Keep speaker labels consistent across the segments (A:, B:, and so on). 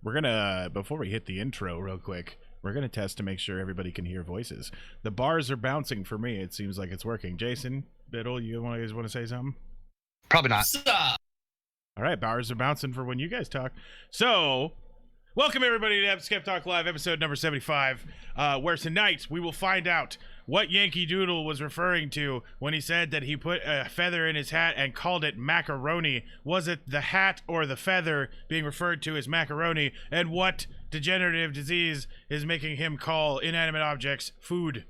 A: we're gonna, before we hit the intro real quick, we're gonna test to make sure everybody can hear voices. The bars are bouncing for me. It seems like it's working. Jason, Biddle, you guys want to say something?
B: Probably not.
C: Stop.
A: All right, bars are bouncing for when you guys talk. So, welcome everybody to Skep Talk Live, episode number 75, where tonight we will find out what Yankee Doodle was referring to when he said that he put a feather in his hat and called it macaroni. Was it the hat or the feather being referred to as macaroni? And what degenerative disease is making him call inanimate objects food?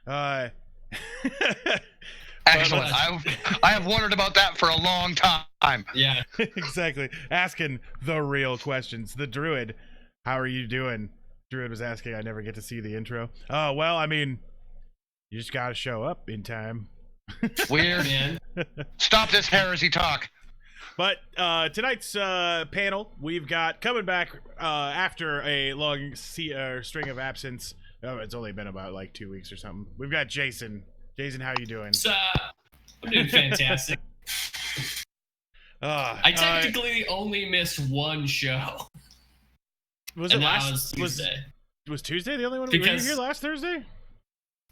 B: Excellent. I have wondered about that for a long time.
C: Yeah.
A: Exactly. Asking the real questions. The Druid, how are you doing? Druid was asking. I never get to see the intro. Oh, well, I mean, you just got to show up in time.
B: Weird. Man. Stop this heresy talk.
A: But tonight's panel, we've got coming back after a long string of absence. Oh, it's only been about like 2 weeks or something. We've got Jason. Jason, how you doing?
C: I'm doing fantastic. I technically only missed one show.
A: Was it last Tuesday? Was Tuesday the only one? Were you here last Thursday?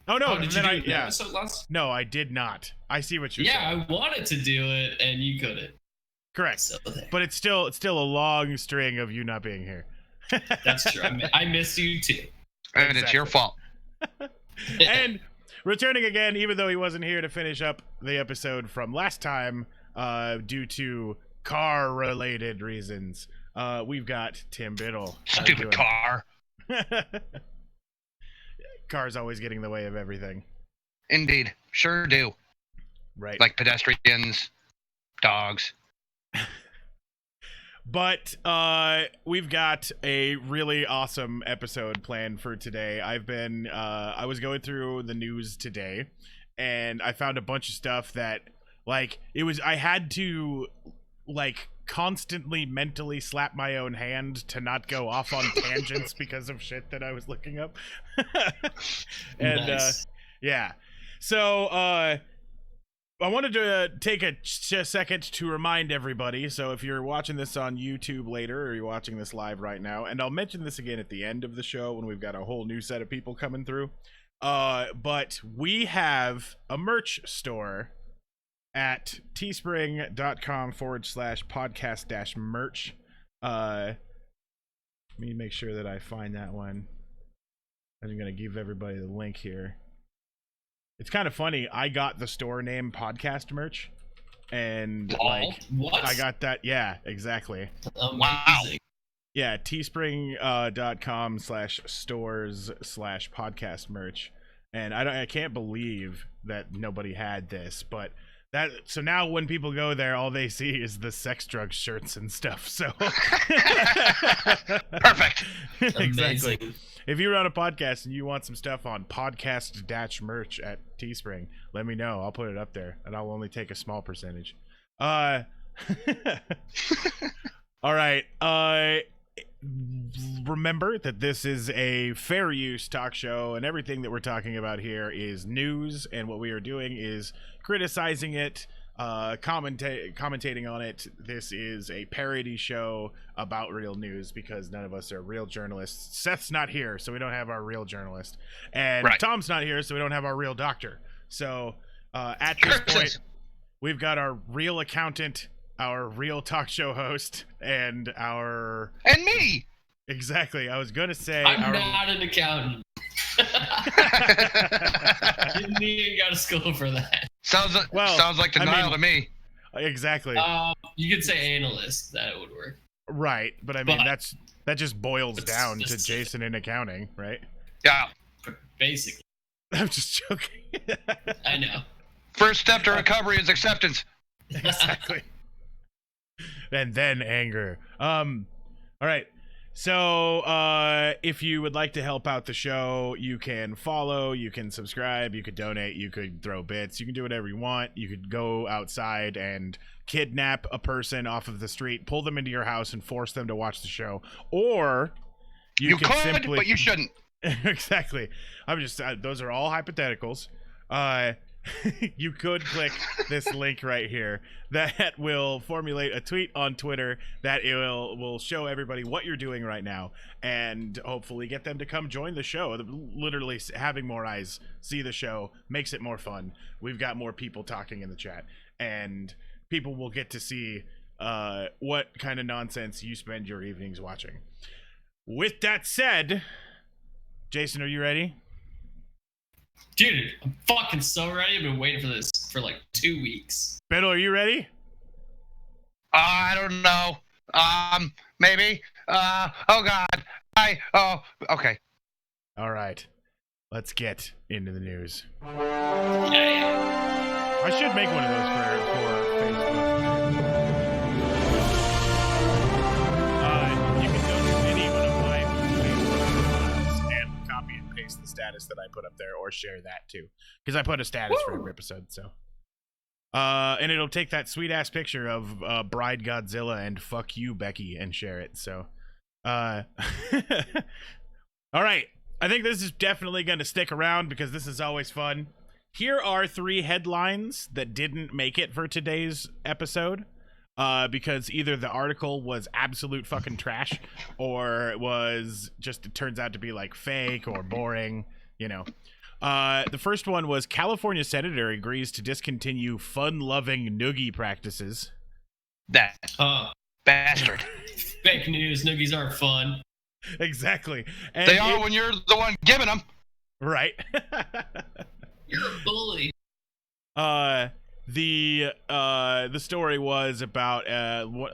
A: Oh no!
C: Did you do an episode last?
A: No, I did not. I see what you're saying.
C: Yeah, I wanted to do it, and you couldn't.
A: Correct. So but it's still a long string of you not being here.
C: That's true. I missed you too.
B: And exactly. It's your fault.
A: And returning again, even though he wasn't here to finish up the episode from last time, due to car-related reasons, we've got Tim Biddle.
B: Stupid car.
A: Car's always getting in the way of everything.
B: Indeed. Sure do.
A: Right.
B: Like pedestrians, dogs.
A: But we've got a really awesome episode planned for today. I was going through the news today, and I found a bunch of stuff that, like, I had to, like, constantly mentally slap my own hand to not go off on tangents because of shit that I was looking up. And
C: nice.
A: Yeah. So I wanted to take a second to remind everybody. So if you're watching this on YouTube later, or you're watching this live right now, and I'll mention this again at the end of the show when we've got a whole new set of people coming through, but we have a merch store at teespring.com/podcast-merch. Let me make sure that I find that one. I'm going to give everybody the link here. It's kind of funny. I got the store name Podcast Merch, and
C: what?
A: I got that. Yeah, exactly.
B: Wow.
A: Yeah, teespring.com/stores/podcast merch, and I can't believe that nobody had this, but so now when people go there, all they see is the sex drug shirts and stuff. So
B: perfect.
A: Exactly. If you run a podcast and you want some stuff on podcast-merch at Teespring, let me know. I'll put it up there, and I'll only take a small percentage. All right. Remember that this is a fair use talk show, and everything that we're talking about here is news, and what we are doing is criticizing it, commentating on it. This is a parody show about real news because none of us are real journalists. Seth's not here, so we don't have our real journalist, and right. Tom's not here, so we don't have our real doctor. So at this point, we've got our real accountant, our real talk show host, and
B: me.
A: Exactly. I was gonna say
C: I'm not an accountant. Didn't even go to school for that.
B: Sounds like denial to me.
A: Exactly.
C: You could say analyst. That would work.
A: Right, but I mean that just boils down to Jason in accounting, right?
B: Yeah.
C: Basically.
A: I'm just joking.
C: I know.
B: First step to recovery is acceptance.
A: Exactly. And then anger. All right. So if you would like to help out the show, you can follow, you can subscribe, you could donate, you could throw bits, you can do whatever you want. You could go outside and kidnap a person off of the street, pull them into your house, and force them to watch the show. Or you could simply,
B: but you shouldn't.
A: Exactly. I'm just those are all hypotheticals. you could click this link right here that will formulate a tweet on Twitter that it will show everybody what you're doing right now and hopefully get them to come join the show. Literally having more eyes see the show makes it more fun. We've got more people talking in the chat, and people will get to see what kind of nonsense you spend your evenings watching. With that said, Jason, are you ready?
C: Dude, I'm fucking so ready. I've been waiting for this for like 2 weeks.
A: Biddle, are you ready?
B: I don't know. Maybe. Oh God. Okay.
A: All right. Let's get into the news.
C: Yeah.
A: I should make one of those for Facebook. You can go to any one of my Facebook and copy and paste the status that I put up there, or share that too, because I put a status for every episode. So, and it'll take that sweet ass picture of Bride Godzilla and fuck you Becky and share it. So, all right. I think this is definitely going to stick around because this is always fun. Here are 3 headlines that didn't make it for today's episode because either the article was absolute fucking trash or it was just, it turns out to be like fake or boring, you know. The first one was California senator agrees to discontinue fun-loving noogie practices.
B: That bastard.
C: Fake news. Noogies aren't fun.
A: Exactly. And
B: they are when you're the one giving them.
A: Right.
C: You're a bully.
A: The story was about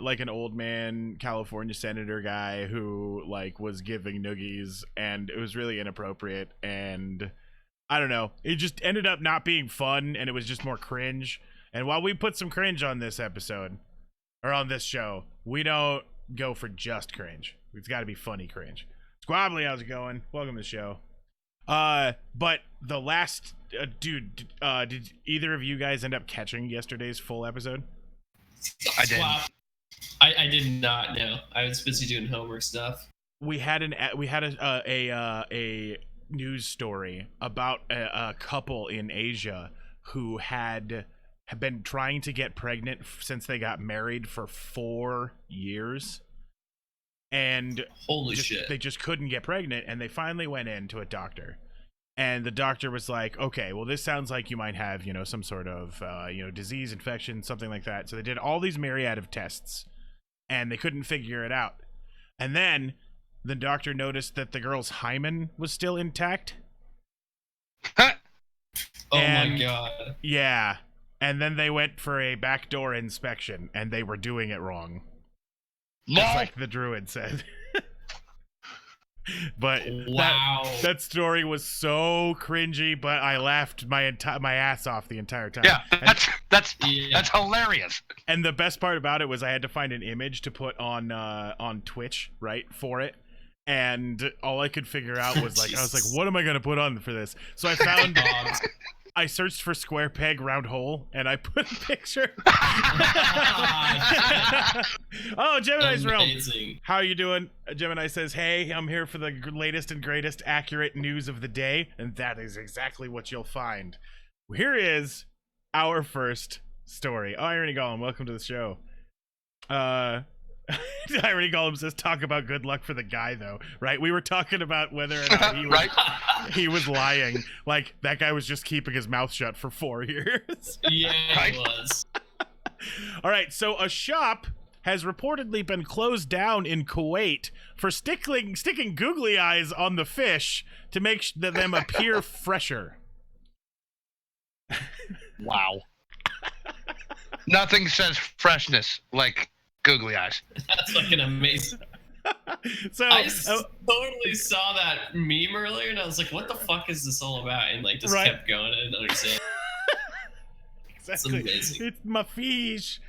A: like an old man California senator guy who like was giving noogies, and it was really inappropriate, and I don't know, it just ended up not being fun, and it was just more cringe. And while we put some cringe on this episode or on this show, we don't go for just cringe. It's got to be funny cringe. Squabbly, how's it going? Welcome to the show. But the last dude, did either of you guys end up catching yesterday's full episode?
B: I did.
C: I did not know. I was busy doing homework stuff.
A: We had a news story about a couple in Asia who have been trying to get pregnant since they got married for 4 years. And
C: holy shit,
A: they just couldn't get pregnant, and they finally went in to a doctor, and the doctor was like, okay, well, this sounds like you might have, you know, some sort of disease, infection, something like that. So they did all these myriad of tests, and they couldn't figure it out. And then the doctor noticed that the girl's hymen was still intact.
C: Oh my god.
A: Yeah. And then they went for a backdoor inspection, and they were doing it wrong. Just like the druid said. But
C: wow,
A: that story was so cringy, but I laughed my ass off the entire time.
B: Yeah, that's hilarious.
A: And the best part about it was I had to find an image to put on Twitch, right, for it. And all I could figure out was like, I was like, what am I gonna put on for this? So I found I searched for square peg round hole, and I put a picture. Oh, Gemini's
C: amazing.
A: Realm. How are you doing? Gemini says, hey, I'm here for the latest and greatest accurate news of the day, and that is exactly what you'll find. Here is our first story. Oh, Irony Golem, welcome to the show. Irony Golem says, talk about good luck for the guy, though, right? We were talking about whether or not he was,
B: right?
A: He was lying. Like, that guy was just keeping his mouth shut for 4 years.
C: Yeah,
B: right?
C: He was.
A: All right, so a shop has reportedly been closed down in Kuwait for sticking googly eyes on the fish to make them appear fresher.
B: Wow. Nothing says freshness like googly eyes.
C: That's fucking amazing.
A: So
C: I totally saw that meme earlier, and I was like, what the fuck is this all about? And like just kept going. I didn't understand.
A: Exactly.
C: It's amazing.
A: It's my fish.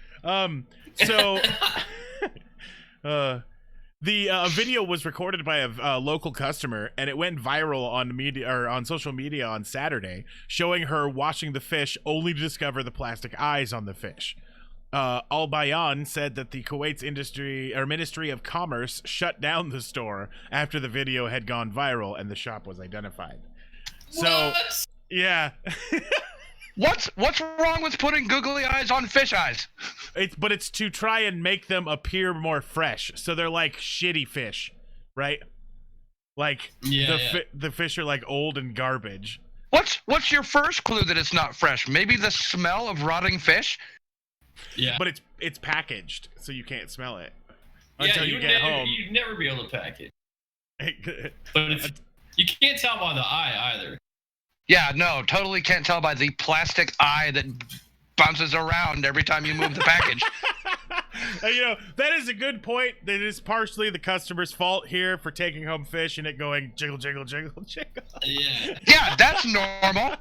A: The video was recorded by a local customer, and it went viral on media or on social media on Saturday, showing her washing the fish only to discover the plastic eyes on the fish. Al Bayan said that the Kuwait's Ministry of Commerce shut down the store after the video had gone viral and the shop was identified. So,
C: what?
A: yeah.
B: What's wrong with putting googly eyes on fish eyes?
A: But it's to try and make them appear more fresh. So they're like shitty fish, right? Like the fish are like old and garbage.
B: What's your first clue that it's not fresh? Maybe the smell of rotting fish?
C: Yeah.
A: But it's packaged, so you can't smell it
C: Yeah,
A: until you get home.
C: You'd never be able to pack it. But you can't tell by the eye either.
B: Yeah, no, totally can't tell by the plastic eye that bounces around every time you move the package.
A: You know, that is a good point. That is partially the customer's fault here for taking home fish and it going jiggle, jiggle, jiggle, jiggle.
C: Yeah.
B: Yeah, that's normal.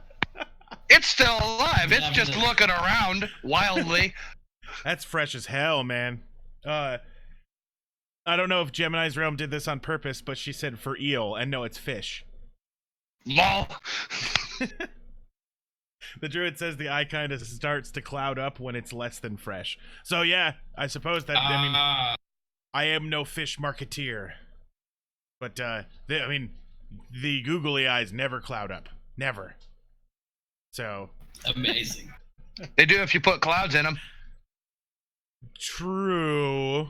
B: It's still alive. It's just looking around wildly.
A: That's fresh as hell, man. I don't know if Gemini's Realm did this on purpose, but she said for eel, and no, it's fish.
B: Lol.
A: The druid says the eye kind of starts to cloud up when it's less than fresh. So yeah, I suppose that I mean, I am no fish marketeer, but the googly eyes never cloud up, never. So
C: amazing.
B: They do if you put clouds in them.
A: True.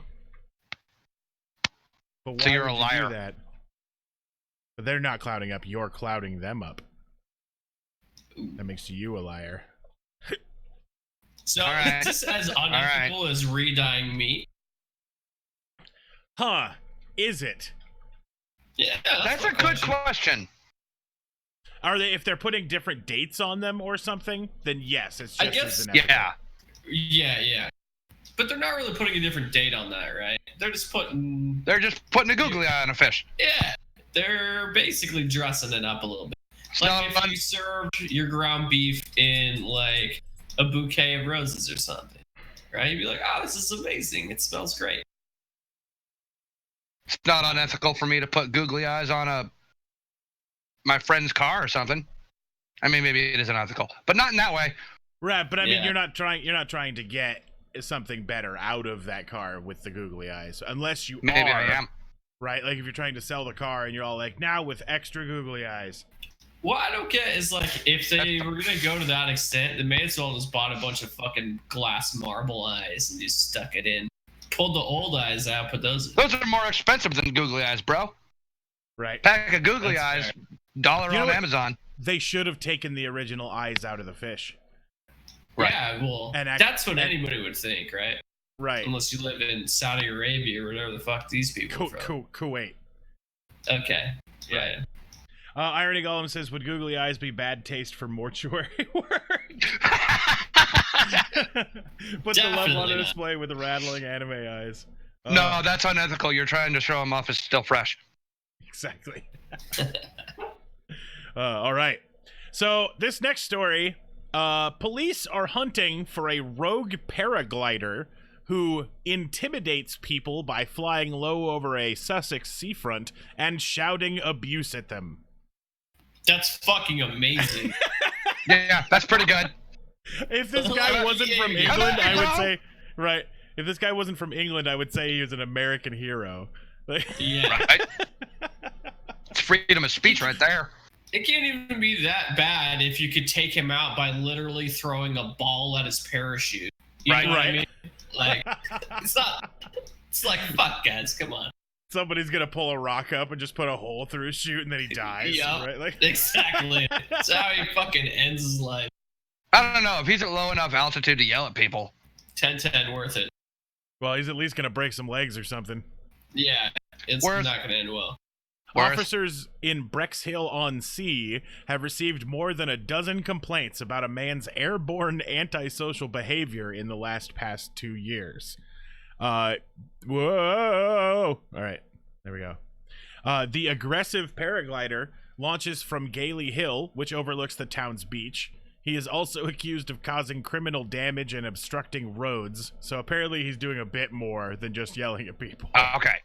A: But why
B: so you're
A: would
B: a liar.
A: You do that? But they're not clouding up. You're clouding them up. That makes you a liar.
C: So
B: right.
C: is this as unethical as re-dyeing meat?
A: Huh? Is it?
C: Yeah,
B: that's a good question.
A: Are they? If they're putting different dates on them or something, then yes, it's just
C: I guess.
A: as unethical.
C: Yeah. But they're not really putting a different date on that, right? They're just putting
B: a googly eye on a fish.
C: Yeah, they're basically dressing it up a little bit. Like if you served your ground beef in like a bouquet of roses or something, right? You'd be like, "Oh, this is amazing! It smells great."
B: It's not unethical for me to put googly eyes on my friend's car or something. I mean, maybe it is unethical, but not in that way.
A: Right, but I mean, you're not trying to get something better out of that car with the googly eyes, unless you
B: maybe
A: are,
B: I am.
A: Right? Like if you're trying to sell the car and you're all like, now with extra googly eyes.
C: What I don't get is like if they were gonna go to that extent, they may as well just bought a bunch of fucking glass marble eyes and just stuck it in. Pulled the old eyes out, put those in.
B: Those are more expensive than googly eyes, bro.
A: Right.
B: Pack of googly eyes, $1 on Amazon.
A: They should have taken the original eyes out of the fish.
C: Right. Yeah, well, that's what anybody would think, right?
A: Right.
C: Unless you live in Saudi Arabia or whatever the fuck these people are from.
A: Kuwait.
C: Okay. Yeah.
A: Irony Golem says, would googly eyes be bad taste for mortuary work? Put the love on display with the rattling anime eyes.
B: No, that's unethical. You're trying to show them off as still fresh.
A: Exactly. All right. So this next story, police are hunting for a rogue paraglider who intimidates people by flying low over a Sussex seafront and shouting abuse at them.
C: That's fucking amazing.
B: Yeah, that's pretty good.
A: If this guy wasn't from England, I would say, right. If this guy wasn't from England, I would say he was an American hero.
C: Yeah.
B: Right. It's freedom of speech right there.
C: It can't even be that bad if you could take him out by literally throwing a ball at his parachute. You know what I mean? Like, it's like, fuck, guys, come on.
A: Somebody's gonna pull a rock up and just put a hole through his chute and then he dies.
C: Yep,
A: right? Like
C: exactly. That's how he fucking ends his life.
B: I don't know if he's at low enough altitude to yell at people.
C: 10-10 worth it.
A: Well, he's at least gonna break some legs or something.
C: Yeah, it's not gonna end well.
A: Officers in Brexhill-on-Sea have received more than a dozen complaints about a man's airborne antisocial behavior in the past 2 years. Whoa! All right, there we go. The aggressive paraglider launches from Gailey Hill, which overlooks the town's beach. He is also accused of causing criminal damage and obstructing roads. So apparently he's doing a bit more than just yelling at people.
B: Okay.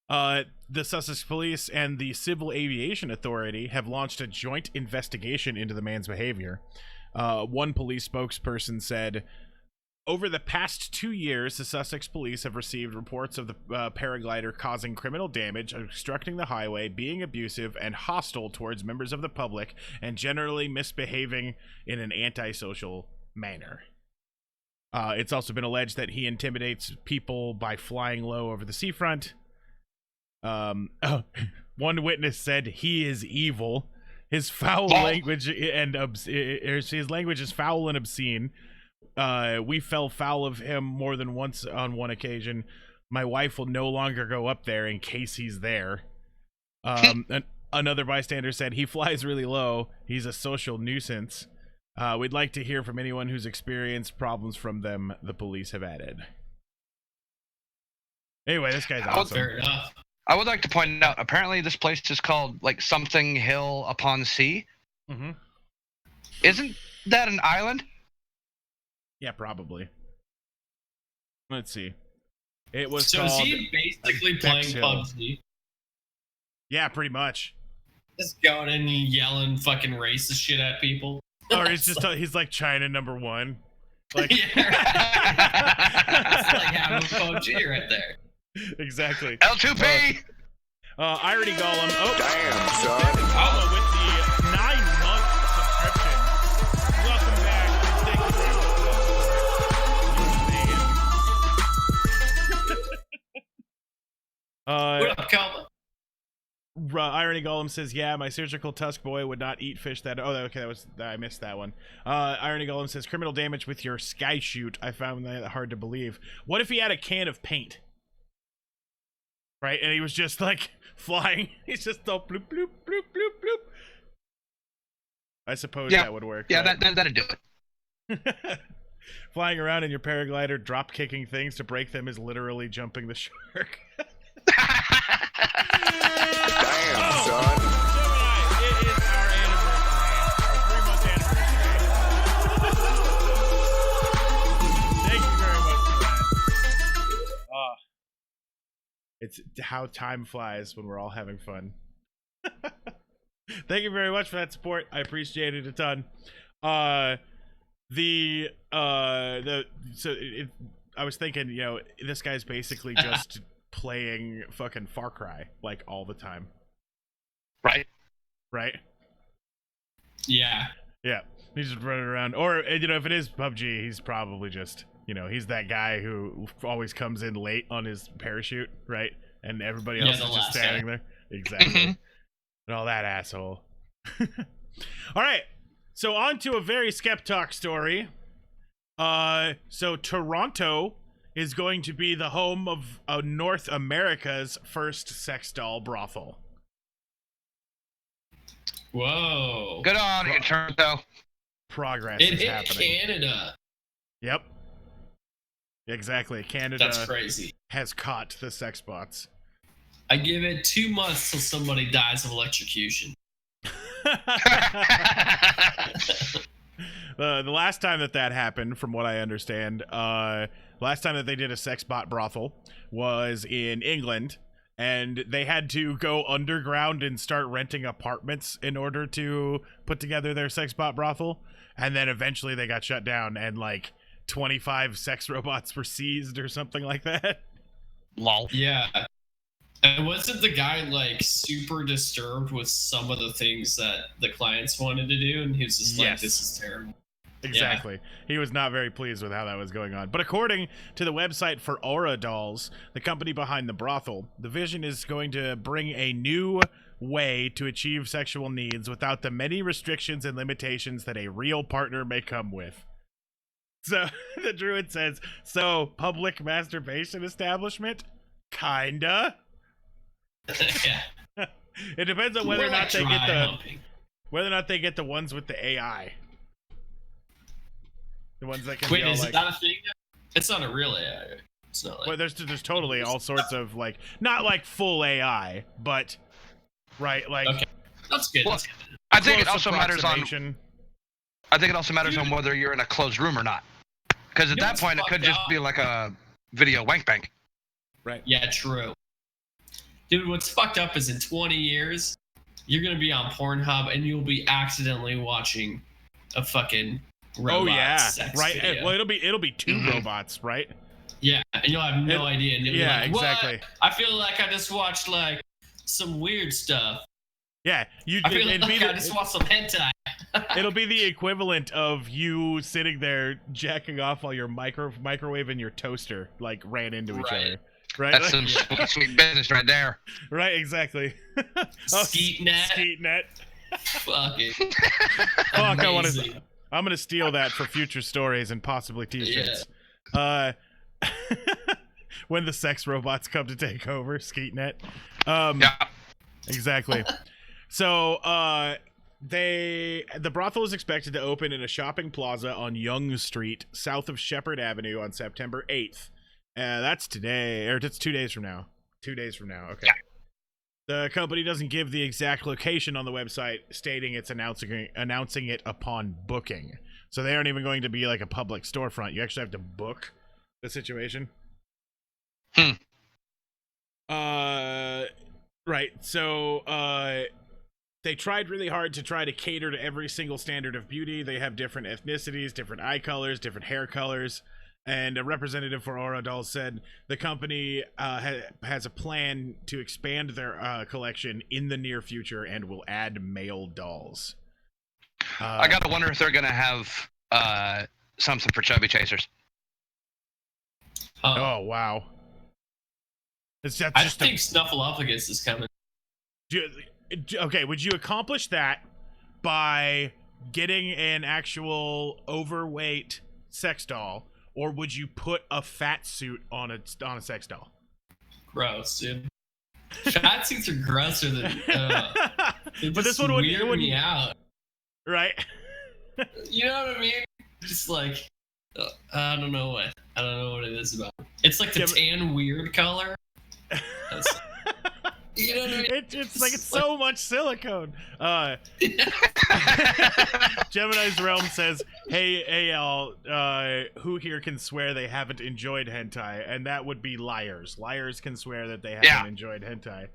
A: The Sussex Police and the Civil Aviation Authority have launched a joint investigation into the man's behavior. One police spokesperson said, Over the past 2 years, the Sussex police have received reports of the paraglider causing criminal damage, obstructing the highway, being abusive and hostile towards members of the public, and generally misbehaving in an antisocial manner. It's also been alleged that he intimidates people by flying low over the seafront. One witness said he is evil. His foul language and his language is foul and obscene. We fell foul of him more than once on one occasion. My wife will no longer go up there in case he's there. Another bystander said he flies really low. He's a social nuisance. We'd like to hear from anyone who's experienced problems from them, the police have added. Anyway, this guy's awesome.
C: Fair enough.
B: I would like to point out, apparently this place is called, like, something hill upon sea.
A: Mm-hmm.
B: Isn't that an island?
A: Yeah, probably. Let's see. It was
C: so
A: called...
C: is he basically playing PUBG?
A: Yeah, pretty much.
C: Just going in and yelling fucking racist shit at people?
A: Or he's just he's like China #1. Like
C: yeah. It's like having PUBG right there.
A: Exactly.
B: L2P!
A: Irony Golem. Oh,
D: damn, son.
A: Golem with the 9-month subscription. Welcome back. Thank you very much.
C: What up, Calma?
A: Irony Golem says, yeah, my surgical tusk boy would not eat fish that... Oh, okay, I missed that one. Irony Golem says, criminal damage with your sky shoot. I found that hard to believe. What if he had a can of paint? Right? And he was just, like, flying. He's just all bloop, bloop, bloop, bloop, bloop. I suppose that would work.
B: Yeah,
A: right?
B: that'd do it.
A: Flying around in your paraglider, drop-kicking things to break them is literally jumping the shark.
D: Damn, son.
A: Gemini, it is our anniversary. Our 3-month anniversary. Thank you very much for that. It's how time flies when we're all having fun. Thank you very much for that support. I appreciate it a ton. I was thinking, you know, this guy's basically just playing fucking Far Cry like all the time. Right?
C: Yeah.
A: Yeah. He's just running around. Or, you know, if it is PUBG, he's probably just, you know, he's that guy who always comes in late on his parachute, right? And everybody else is just standing there. Exactly. And all that asshole. All right. So on to a very Skeptalk story. So Toronto is going to be the home of North America's first sex doll brothel.
C: Whoa.
B: Good on you, Toronto.
A: Progress
C: It
A: is
C: hit
A: happening.
C: Canada.
A: Yep. Exactly. Canada
C: That's crazy.
A: has caught the sex bots.
C: I give it 2 months till somebody dies of electrocution.
A: The last time that happened, from what I understand, last time that they did a sex bot brothel was in England, and they had to go underground and start renting apartments in order to put together their sex bot brothel, and then eventually they got shut down, and like 25 sex robots were seized or something like that.
B: Lol.
C: Yeah. And wasn't the guy like super disturbed with some of the things that the clients wanted to do, and he was just like, this is terrible.
A: Exactly. Yeah. He was not very pleased with how that was going on. But according to the website for Aura Dolls, the company behind the brothel, the vision is going to bring a new way to achieve sexual needs without the many restrictions and limitations that a real partner may come with. So the druid says, so public masturbation establishment? Kinda.
C: Yeah.
A: It depends on whether or not they get the ones with the AI. The ones that can
C: Wait,
A: be
C: is
A: like,
C: that a thing? It's not a real AI. It's not like...
A: Well, there's totally all sorts of like, not like full AI, but right, like.
C: Okay, that's good.
B: Well, I think it also matters on. I think it also matters on whether you're in a closed room or not, because at that point it could just be like a video wank bank.
A: Right.
C: Yeah, true. Dude, what's fucked up is in 20 years, you're gonna be on Pornhub and you'll be accidentally watching a fucking robot
A: Oh yeah,
C: sex
A: right.
C: video.
A: Well, it'll be two robots, right?
C: Yeah, and you'll have no idea. And you'll be like,
A: exactly.
C: What? I feel like I just watched like some weird stuff.
A: Yeah,
C: I feel like I just watched some hentai.
A: It'll be the equivalent of you sitting there jacking off while your microwave and your toaster like ran into each other. Right?
B: That's some sweet business right there.
A: Right, exactly.
C: Skeet net.
A: Skeet net.
C: Fuck it.
A: Fuck, I'm gonna steal that for future stories and possibly t-shirts. Yeah. When the sex robots come to take over, Skeet net.
B: Yeah.
A: Exactly. So, the brothel is expected to open in a shopping plaza on Young Street, south of Shepherd Avenue, on September 8th. That's today, or it's 2 days from now. 2 days from now. Okay. Yeah. The company doesn't give the exact location on the website, stating it's announcing it upon booking. So they aren't even going to be like a public storefront. You actually have to book the situation. Right. So, they tried really hard to try to cater to every single standard of beauty. They have different ethnicities, different eye colors, different hair colors. And a representative for Aura Dolls said the company has a plan to expand their collection in the near future and will add male dolls.
B: I gotta wonder if they're gonna have something for chubby chasers.
A: Oh wow!
C: I think Snuffleupagus is coming.
A: Okay, would you accomplish that by getting an actual overweight sex doll, or would you put a fat suit on a sex doll?
C: Gross, dude. Fat suits are grosser than.
A: But this one would
C: weird me out.
A: Right?
C: You know what I mean? Just like I don't know what it is about. It's like the tan weird color. You know what I mean?
A: It's like it's so much silicone. Gemini's Realm says, hey y'all, who here can swear they haven't enjoyed hentai? And that would be liars. Liars can swear that they haven't enjoyed hentai.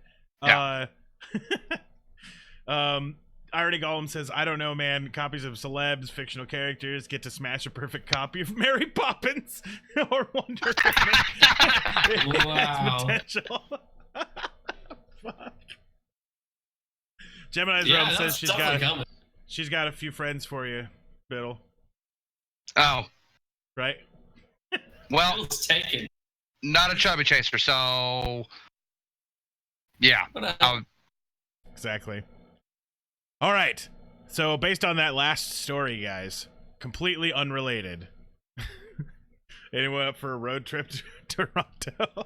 A: Irony Golem says, I don't know, man. Copies of celebs, fictional characters get to smash a perfect copy of Mary Poppins or Wonder Woman.
C: Wow.
A: Potential. Fuck. Gemini's Realm says she's got a few friends for you, Biddle.
B: Oh.
A: Right?
B: Well,
C: taken.
B: Not a chubby chaser, so yeah.
A: Exactly. All right. So based on that last story, guys, completely unrelated. Anyone up for a road trip to Toronto?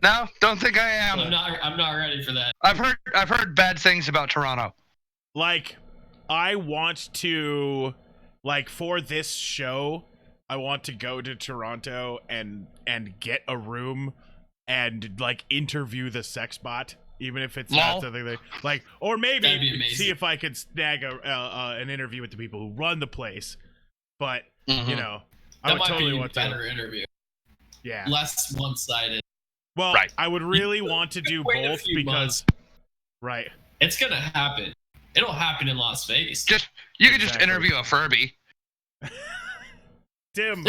B: No, don't think I am.
C: I'm not ready for that.
B: I've heard bad things about Toronto.
A: Like, I want to, like, for this show, I want to go to Toronto and get a room and like interview the sex bot, even if it's not something they like, or maybe see if I could snag an interview with the people who run the place. But you know, I would totally want
C: a better interview.
A: Yeah,
C: less one-sided.
A: Well, I would really want to do both because,
C: it's gonna happen. It'll happen in Las Vegas.
B: You could just interview a Furby.
A: Tim.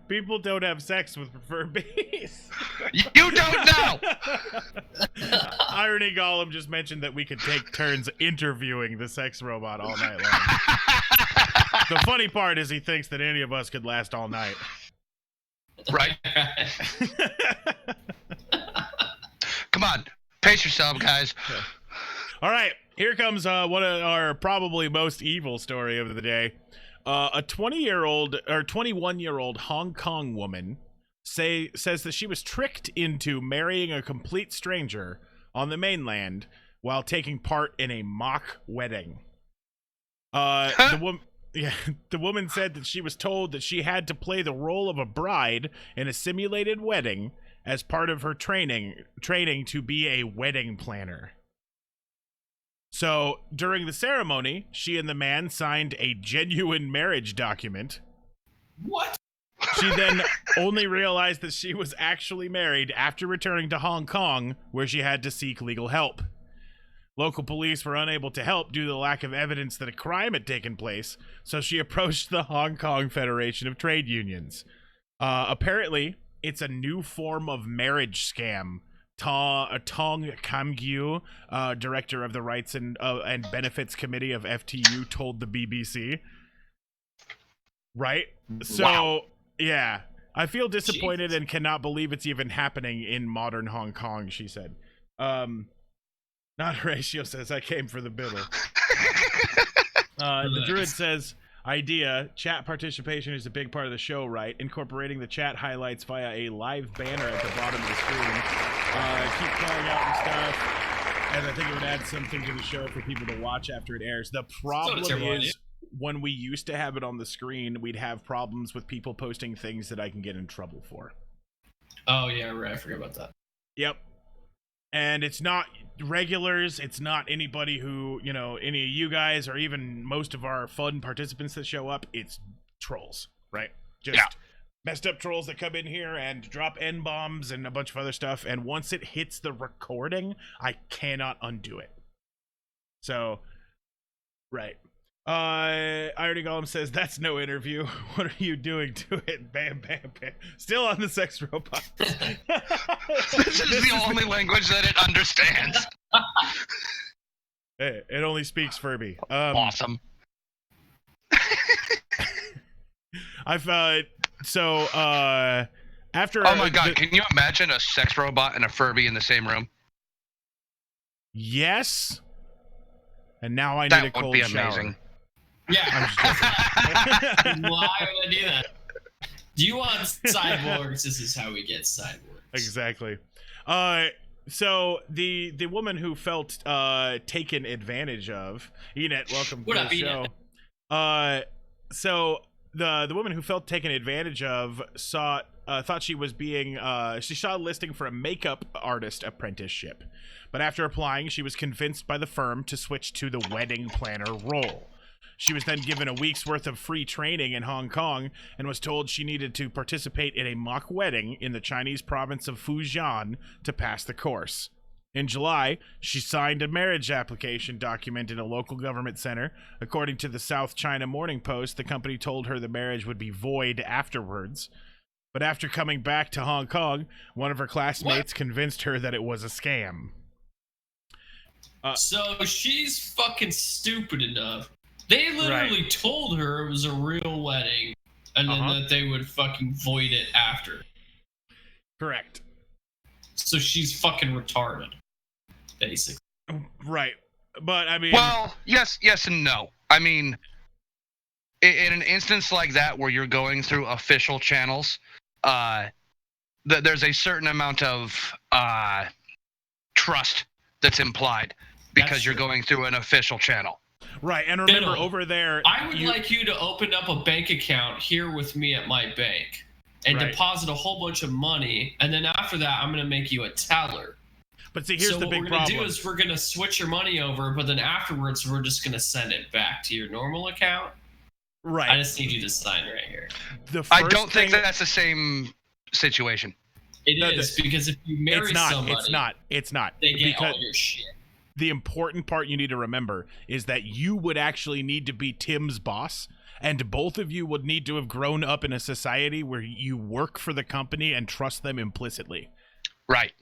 A: People don't have sex with Furbies.
B: You don't know!
A: Irony Golem just mentioned that we could take turns interviewing the sex robot all night long. The funny part is he thinks that any of us could last all night.
B: Right. Come on. Pace yourself, guys.
A: Okay. All right. Here comes one of our probably most evil story of the day. A 21-year-old Hong Kong woman says that she was tricked into marrying a complete stranger on the mainland while taking part in a mock wedding. The woman said that she was told that she had to play the role of a bride in a simulated wedding as part of her training to be a wedding planner. So, during the ceremony, she and the man signed a genuine marriage document.
C: What?
A: She then only realized that she was actually married after returning to Hong Kong, where she had to seek legal help. Local police were unable to help due to the lack of evidence that a crime had taken place, so she approached the Hong Kong Federation of Trade Unions. Apparently, it's a new form of marriage scam. Tong Kam-gyu, director of the Rights and Benefits Committee of FTU, told the BBC. Right? So,
B: wow.
A: Yeah. I feel disappointed and cannot believe it's even happening in modern Hong Kong, she said. Not Horatio says, I came for the biddle. The Druid says, idea, chat participation is a big part of the show, right? Incorporating the chat highlights via a live banner at the bottom of the screen. Keep calling out and stuff. And I think it would add something to the show for people to watch after it airs. The problem is, when we used to have it on the screen, we'd have problems with people posting things that I can get in trouble for.
C: Oh, yeah, right. I forgot about that.
A: Yep. And it's not regulars. It's not anybody who, you know, any of you guys or even most of our fun participants that show up. It's trolls, right? Just messed up trolls that come in here and drop N-bombs and a bunch of other stuff. And once it hits the recording, I cannot undo it. So, right. Irony Golem says, that's no interview. What are you doing to it? Bam, bam, bam. Still on the sex robot.
B: This is the only language that it understands.
A: Hey, it only speaks Furby.
B: Awesome.
A: After
B: oh my god, can you imagine a sex robot and a Furby in the same room?
A: Yes. And now I need a cold shower. That would be amazing.
C: Yeah. Why would I do that? Do you want cyborgs? This is how we get cyborgs.
A: Exactly. So the woman who felt taken advantage of, Enet, welcome to the show. So the woman who felt taken advantage of thought she was being she saw a listing for a makeup artist apprenticeship, but after applying, she was convinced by the firm to switch to the wedding planner role. She was then given a week's worth of free training in Hong Kong and was told she needed to participate in a mock wedding in the Chinese province of Fujian to pass the course. In July, she signed a marriage application document in a local government center. According to the South China Morning Post, the company told her the marriage would be void afterwards. But after coming back to Hong Kong, one of her classmates convinced her that it was a scam.
C: So she's fucking stupid enough. They literally told her it was a real wedding, and then that they would fucking void it after.
A: Correct.
C: So she's fucking retarded, basically.
A: Right. But, I mean...
B: Well, yes and no. I mean, in an instance like that where you're going through official channels, there's a certain amount of trust that's implied because you're going through an official channel.
A: Right, and remember over there...
C: I would like you to open up a bank account here with me at my bank and deposit a whole bunch of money, and then after that, I'm going to make you a teller.
A: But see, here's the big problem. So what we're going to do is
C: we're going to switch your money over, but then afterwards, we're just going to send it back to your normal account.
A: Right.
C: I just need you to sign right here.
B: I don't think that's the same situation.
C: It is, because if you marry somebody...
A: It's not.
C: They get all your shit.
A: The important part you need to remember is that you would actually need to be Tim's boss, and both of you would need to have grown up in a society where you work for the company and trust them implicitly.
B: Right.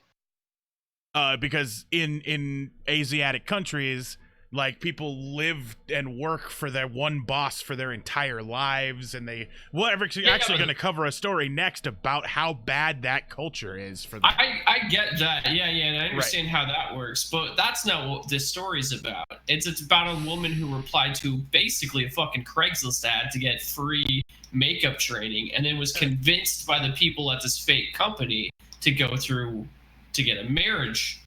A: Because in Asiatic countries, like, people live and work for their one boss for their entire lives, and we're actually going to cover a story next about how bad that culture is for them.
C: I get that, and I understand how that works, but that's not what this story's about. It's about a woman who replied to basically a fucking Craigslist ad to get free makeup training, and then was convinced by the people at this fake company to go through to get a marriage.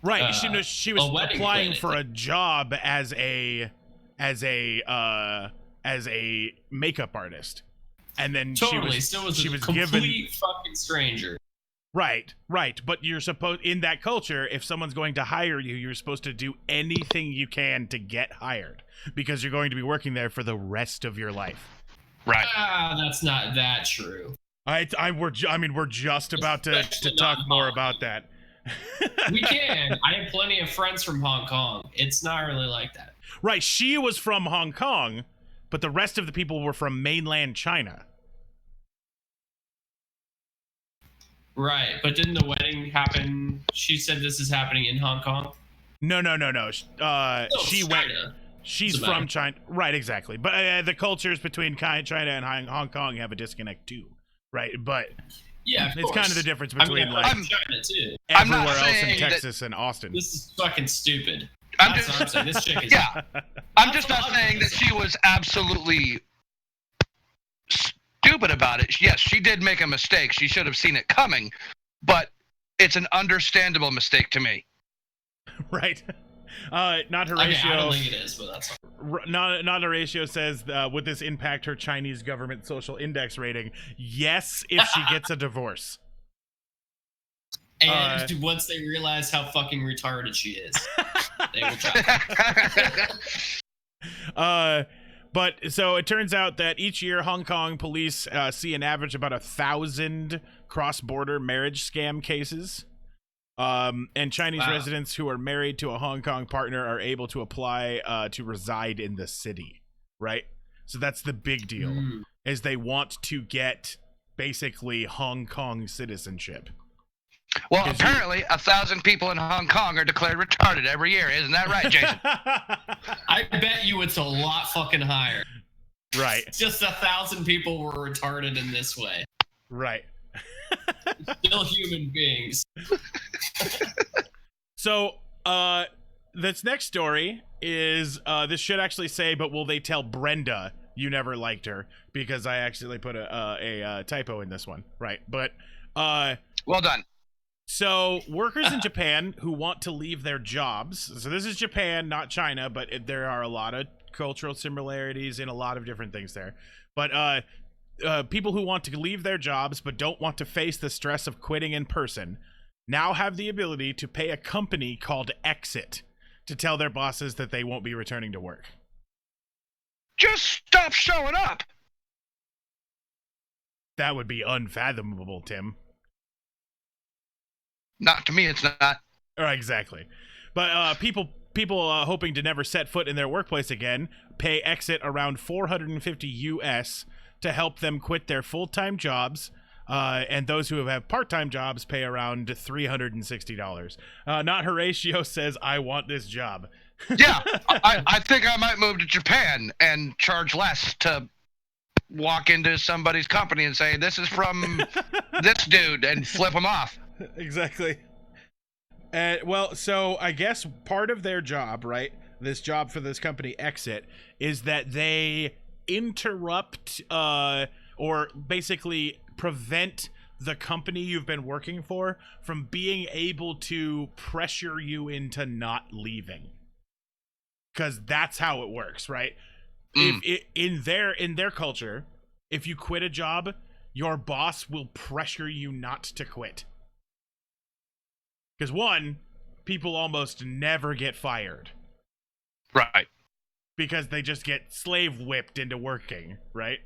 A: Right, she was applying for a job as a makeup artist, and then she was
C: a complete fucking stranger.
A: Right, but you're supposed, in that culture, if someone's going to hire you, you're supposed to do anything you can to get hired, because you're going to be working there for the rest of your life.
B: Right.
C: That's not that true.
A: We're just about to talk more about that.
C: We can. I have plenty of friends from Hong Kong. It's not really like that.
A: Right, she was from Hong Kong, but the rest of the people were from mainland China.
C: Right, but didn't the wedding happen? She said this is happening in Hong Kong.
A: No. She went.
C: China.
A: She's from China. Right, exactly. But the cultures between China and Hong Kong have a disconnect too. Right, but
C: yeah,
A: it's kind of the difference between
C: China too.
A: Everywhere else in Texas and Austin.
C: This is fucking stupid.
B: That's
C: what I'm saying. This chick is.
B: Yeah, I'm just not saying that she was absolutely stupid about it. Yes, she did make a mistake. She should have seen it coming, but it's an understandable mistake to me.
A: Right. Not Horatio.
C: I don't think it is, but that's
A: not Horatio says, would this impact her Chinese government social index rating? Yes, if she gets a divorce.
C: And once they realize how fucking retarded she is, they will try.
A: But so it turns out that each year Hong Kong police see an average about 1,000 cross-border marriage scam cases. And Chinese residents who are married to a Hong Kong partner are able to apply to reside in the city, right? So that's the big deal, is they want to get basically Hong Kong citizenship.
B: Well, apparently 1,000 people in Hong Kong are declared retarded every year. Isn't that right, Jason?
C: I bet you it's a lot fucking higher.
A: Right.
C: Just 1,000 people were retarded in this way.
A: Right.
C: Still human beings.
A: So, this next story is, this should actually say, but will they tell Brenda you never liked her? Because I actually put a typo in this one. Right. But,
B: well done.
A: So, workers in Japan who want to leave their jobs. So, this is Japan, not China, but there are a lot of cultural similarities in a lot of different things there. But, people who want to leave their jobs but don't want to face the stress of quitting in person now have the ability to pay a company called Exit to tell their bosses that they won't be returning to work.
B: Just stop showing up.
A: That would be unfathomable, Tim.
B: Not to me, it's not.
A: Exactly. But people hoping to never set foot in their workplace again pay Exit around $450 US to help them quit their full-time jobs. And those who have part-time jobs pay around $360. Not Horatio says, I want this job.
B: Yeah, I think I might move to Japan and charge less to walk into somebody's company and say, this is from this dude, and flip them off.
A: Exactly. Well, so I guess part of their job, right, this job for this company, Exit, is that they interrupt or basically prevent the company you've been working for from being able to pressure you into not leaving. Because that's how it works, right? In their culture, if you quit a job, your boss will pressure you not to quit. Because one, people almost never get fired.
B: Right.
A: Because they just get slave whipped into working, right?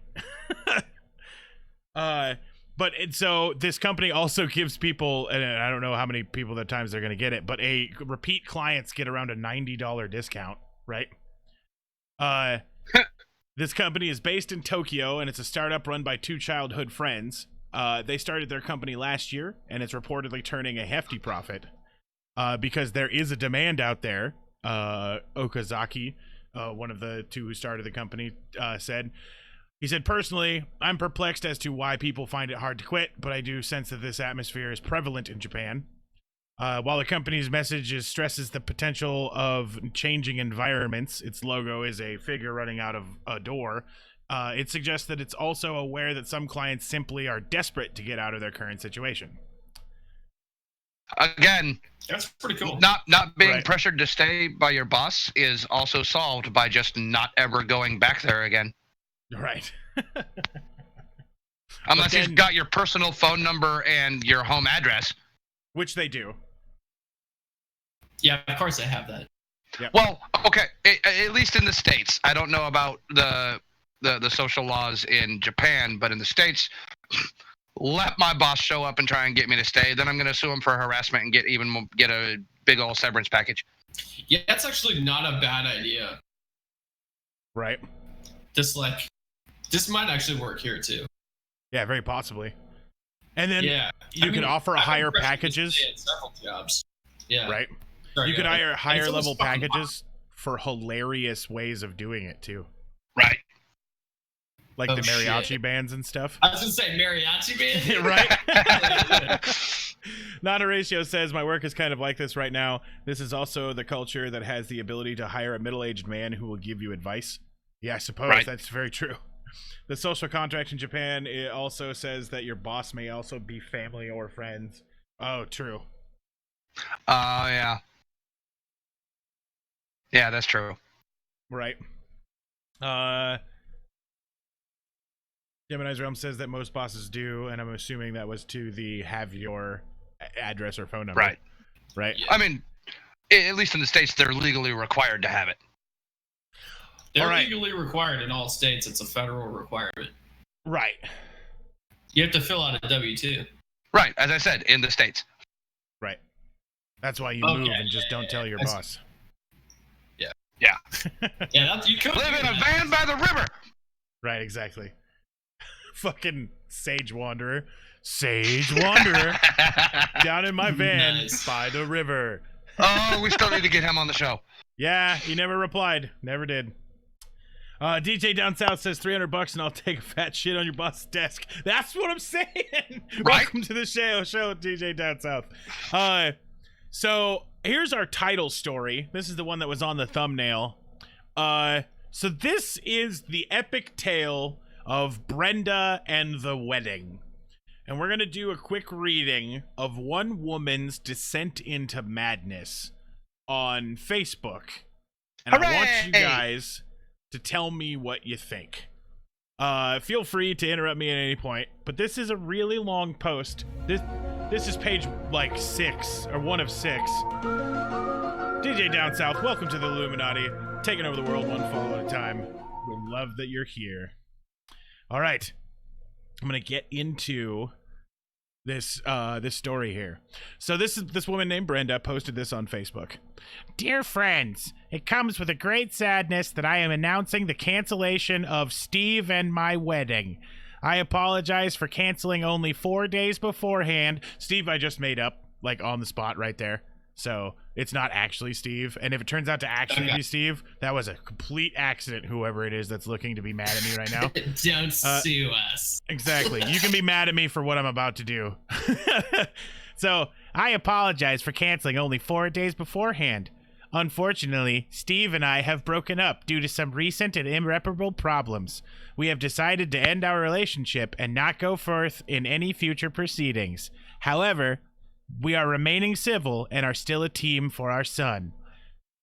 A: So this company also gives people, and I don't know how many people at times they're going to get it, but repeat clients get around a $90 discount, right? This company is based in Tokyo, and it's a startup run by two childhood friends. They started their company last year, and it's reportedly turning a hefty profit because there is a demand out there. Okazaki, one of the two who started the company, said, personally, I'm perplexed as to why people find it hard to quit, but I do sense that this atmosphere is prevalent in Japan. While the company's message stresses the potential of changing environments, its logo is a figure running out of a door. It suggests that it's also aware that some clients simply are desperate to get out of their current situation.
B: Again,
C: that's pretty cool.
B: Not being pressured to stay by your boss is also solved by just not ever going back there again.
A: Right.
B: Unless he's got your personal phone number and your home address.
A: Which they do.
C: Yeah, of course they have that.
A: Yep.
B: Well, okay, at least in the States. I don't know about the social laws in Japan, but in the States, let my boss show up and try and get me to stay. Then I'm going to sue him for harassment and get a big old severance package.
C: Yeah, that's actually not a bad idea.
A: Right.
C: This might actually work here too.
A: Yeah, very possibly. And then
C: you
A: could offer higher packages.
C: Several jobs. Yeah.
A: Right.
C: Sorry,
A: you could hire higher level
C: fucking
A: packages for hilarious ways of doing it too.
B: Right.
A: Like the mariachi bands and stuff.
C: I was gonna say mariachi band.
A: Right. Not Horatio says, my work is kind of like this right now. This is also the culture that has the ability to hire a middle-aged man who will give you advice. Yeah, I suppose that's very true. The social contract in Japan, it also says that your boss may also be family or friends. Oh, true.
B: Yeah. Yeah, that's true.
A: Right. Gemini's Realm says that most bosses do, and I'm assuming that was to the have your address or phone number.
B: Right.
A: Right.
B: I mean, at least in the States, they're legally required to have it.
C: They're legally required in all states. It's a federal requirement.
A: Right.
C: You have to fill out a W-2.
B: Right, as I said, in the States.
A: Right. That's why you move and just don't tell your boss.
C: Yeah.
B: Yeah.
C: Yeah, you could
B: live in a van by the river.
A: Right, exactly. Fucking Sage Wanderer. Sage Wanderer. Down in my van by the river.
B: Oh, we still need to get him on the show.
A: Yeah, he never replied. Never did. DJ Down South says $300 and I'll take a fat shit on your boss's desk. That's what I'm saying. Right? Welcome to the show, DJ Down South. So here's our title story. This is the one that was on the thumbnail. So this is the epic tale of Brenda and the wedding. And we're going to do a quick reading of one woman's descent into madness on Facebook. And I want you guys to tell me what you think. Feel free to interrupt me at any point, but this is a really long post. This is page like 6 or 1 of 6. DJ Down South, welcome to the Illuminati, taking over the world one follow at a time. We love that you're here. All right, I'm gonna get into this story here. So this woman named Brenda posted this on Facebook. Dear friends, it comes with a great sadness that I am announcing the cancellation of Steve and my wedding. I apologize for canceling only 4 days beforehand. Steve I just made up, like on the spot right there. So it's not actually Steve. And if it turns out to actually be Steve, that was a complete accident, whoever it is that's looking to be mad at me right now.
C: Don't sue us.
A: Exactly. You can be mad at me for what I'm about to do. So I apologize for canceling only 4 days beforehand. Unfortunately, Steve and I have broken up due to some recent and irreparable problems. We have decided to end our relationship and not go forth in any future proceedings. However, we are remaining civil and are still a team for our son.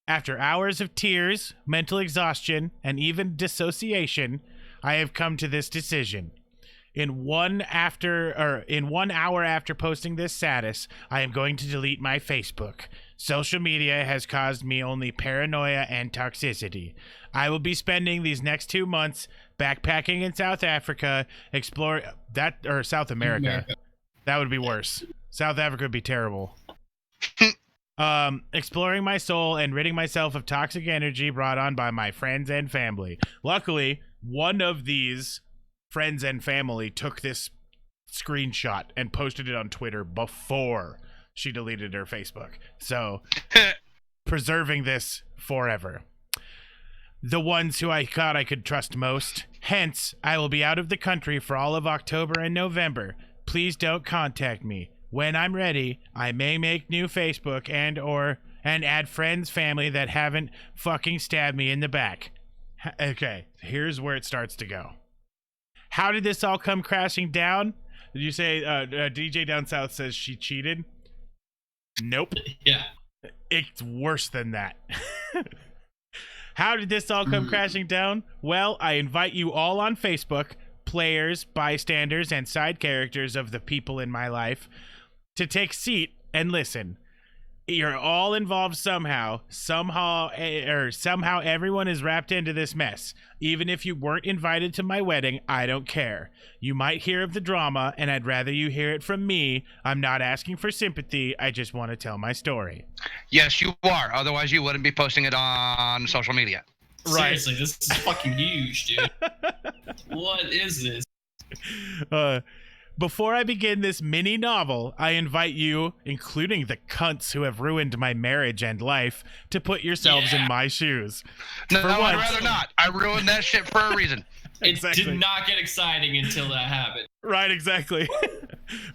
A: After hours of tears, mental exhaustion, and even dissociation, I have come to this decision. In 1 hour after posting this status, I am going to delete my Facebook. Social media has caused me only paranoia and toxicity. I will be spending these next 2 months backpacking in South Africa, South America. That would be worse. South Africa would be terrible. Exploring my soul and ridding myself of toxic energy brought on by my friends and family. Luckily, one of these friends and family took this screenshot and posted it on Twitter before she deleted her Facebook. So, preserving this forever. The ones who I thought I could trust most. Hence, I will be out of the country for all of October and November. Please don't contact me. When I'm ready, I may make new Facebook and add friends, family that haven't fucking stabbed me in the back. Okay, here's where it starts to go. How did this all come crashing down? Did you say DJ Down South says she cheated? Nope.
C: Yeah.
A: It's worse than that. How did this all come crashing down? Well, I invite you all on Facebook, players, bystanders, and side characters of the people in my life, to take seat and listen. You're all involved somehow. Somehow everyone is wrapped into this mess. Even if you weren't invited to my wedding, I don't care. You might hear of the drama, and I'd rather you hear it from me. I'm not asking for sympathy. I just want to tell my story.
B: Yes, you are. Otherwise, you wouldn't be posting it on social media.
A: Right.
C: Seriously, this is fucking huge, dude. What is this?
A: Before I begin this mini novel, I invite you, including the cunts who have ruined my marriage and life, to put yourselves in my shoes.
B: No,
A: For
B: I'd
A: once-
B: rather not. I ruined that shit for a reason.
A: Exactly.
C: It did not get exciting until that happened.
A: Right, exactly.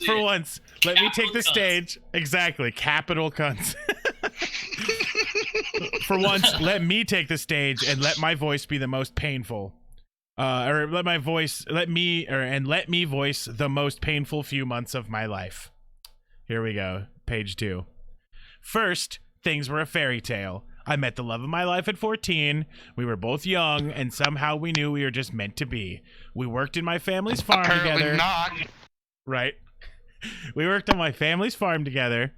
A: For once, let me take the
C: Capital cunts.
A: stage. Exactly, capital cunts. For once, let me take the stage and let my voice be the most painful. Let me voice the most painful few months of my life. Here we go. Page 2. First, things were a fairy tale. I met the love of my life at 14. We were both young, and somehow we knew we were just meant to be. We worked in my family's farm
B: Apparently
A: together.
B: not.
A: Right. We worked on my family's farm together,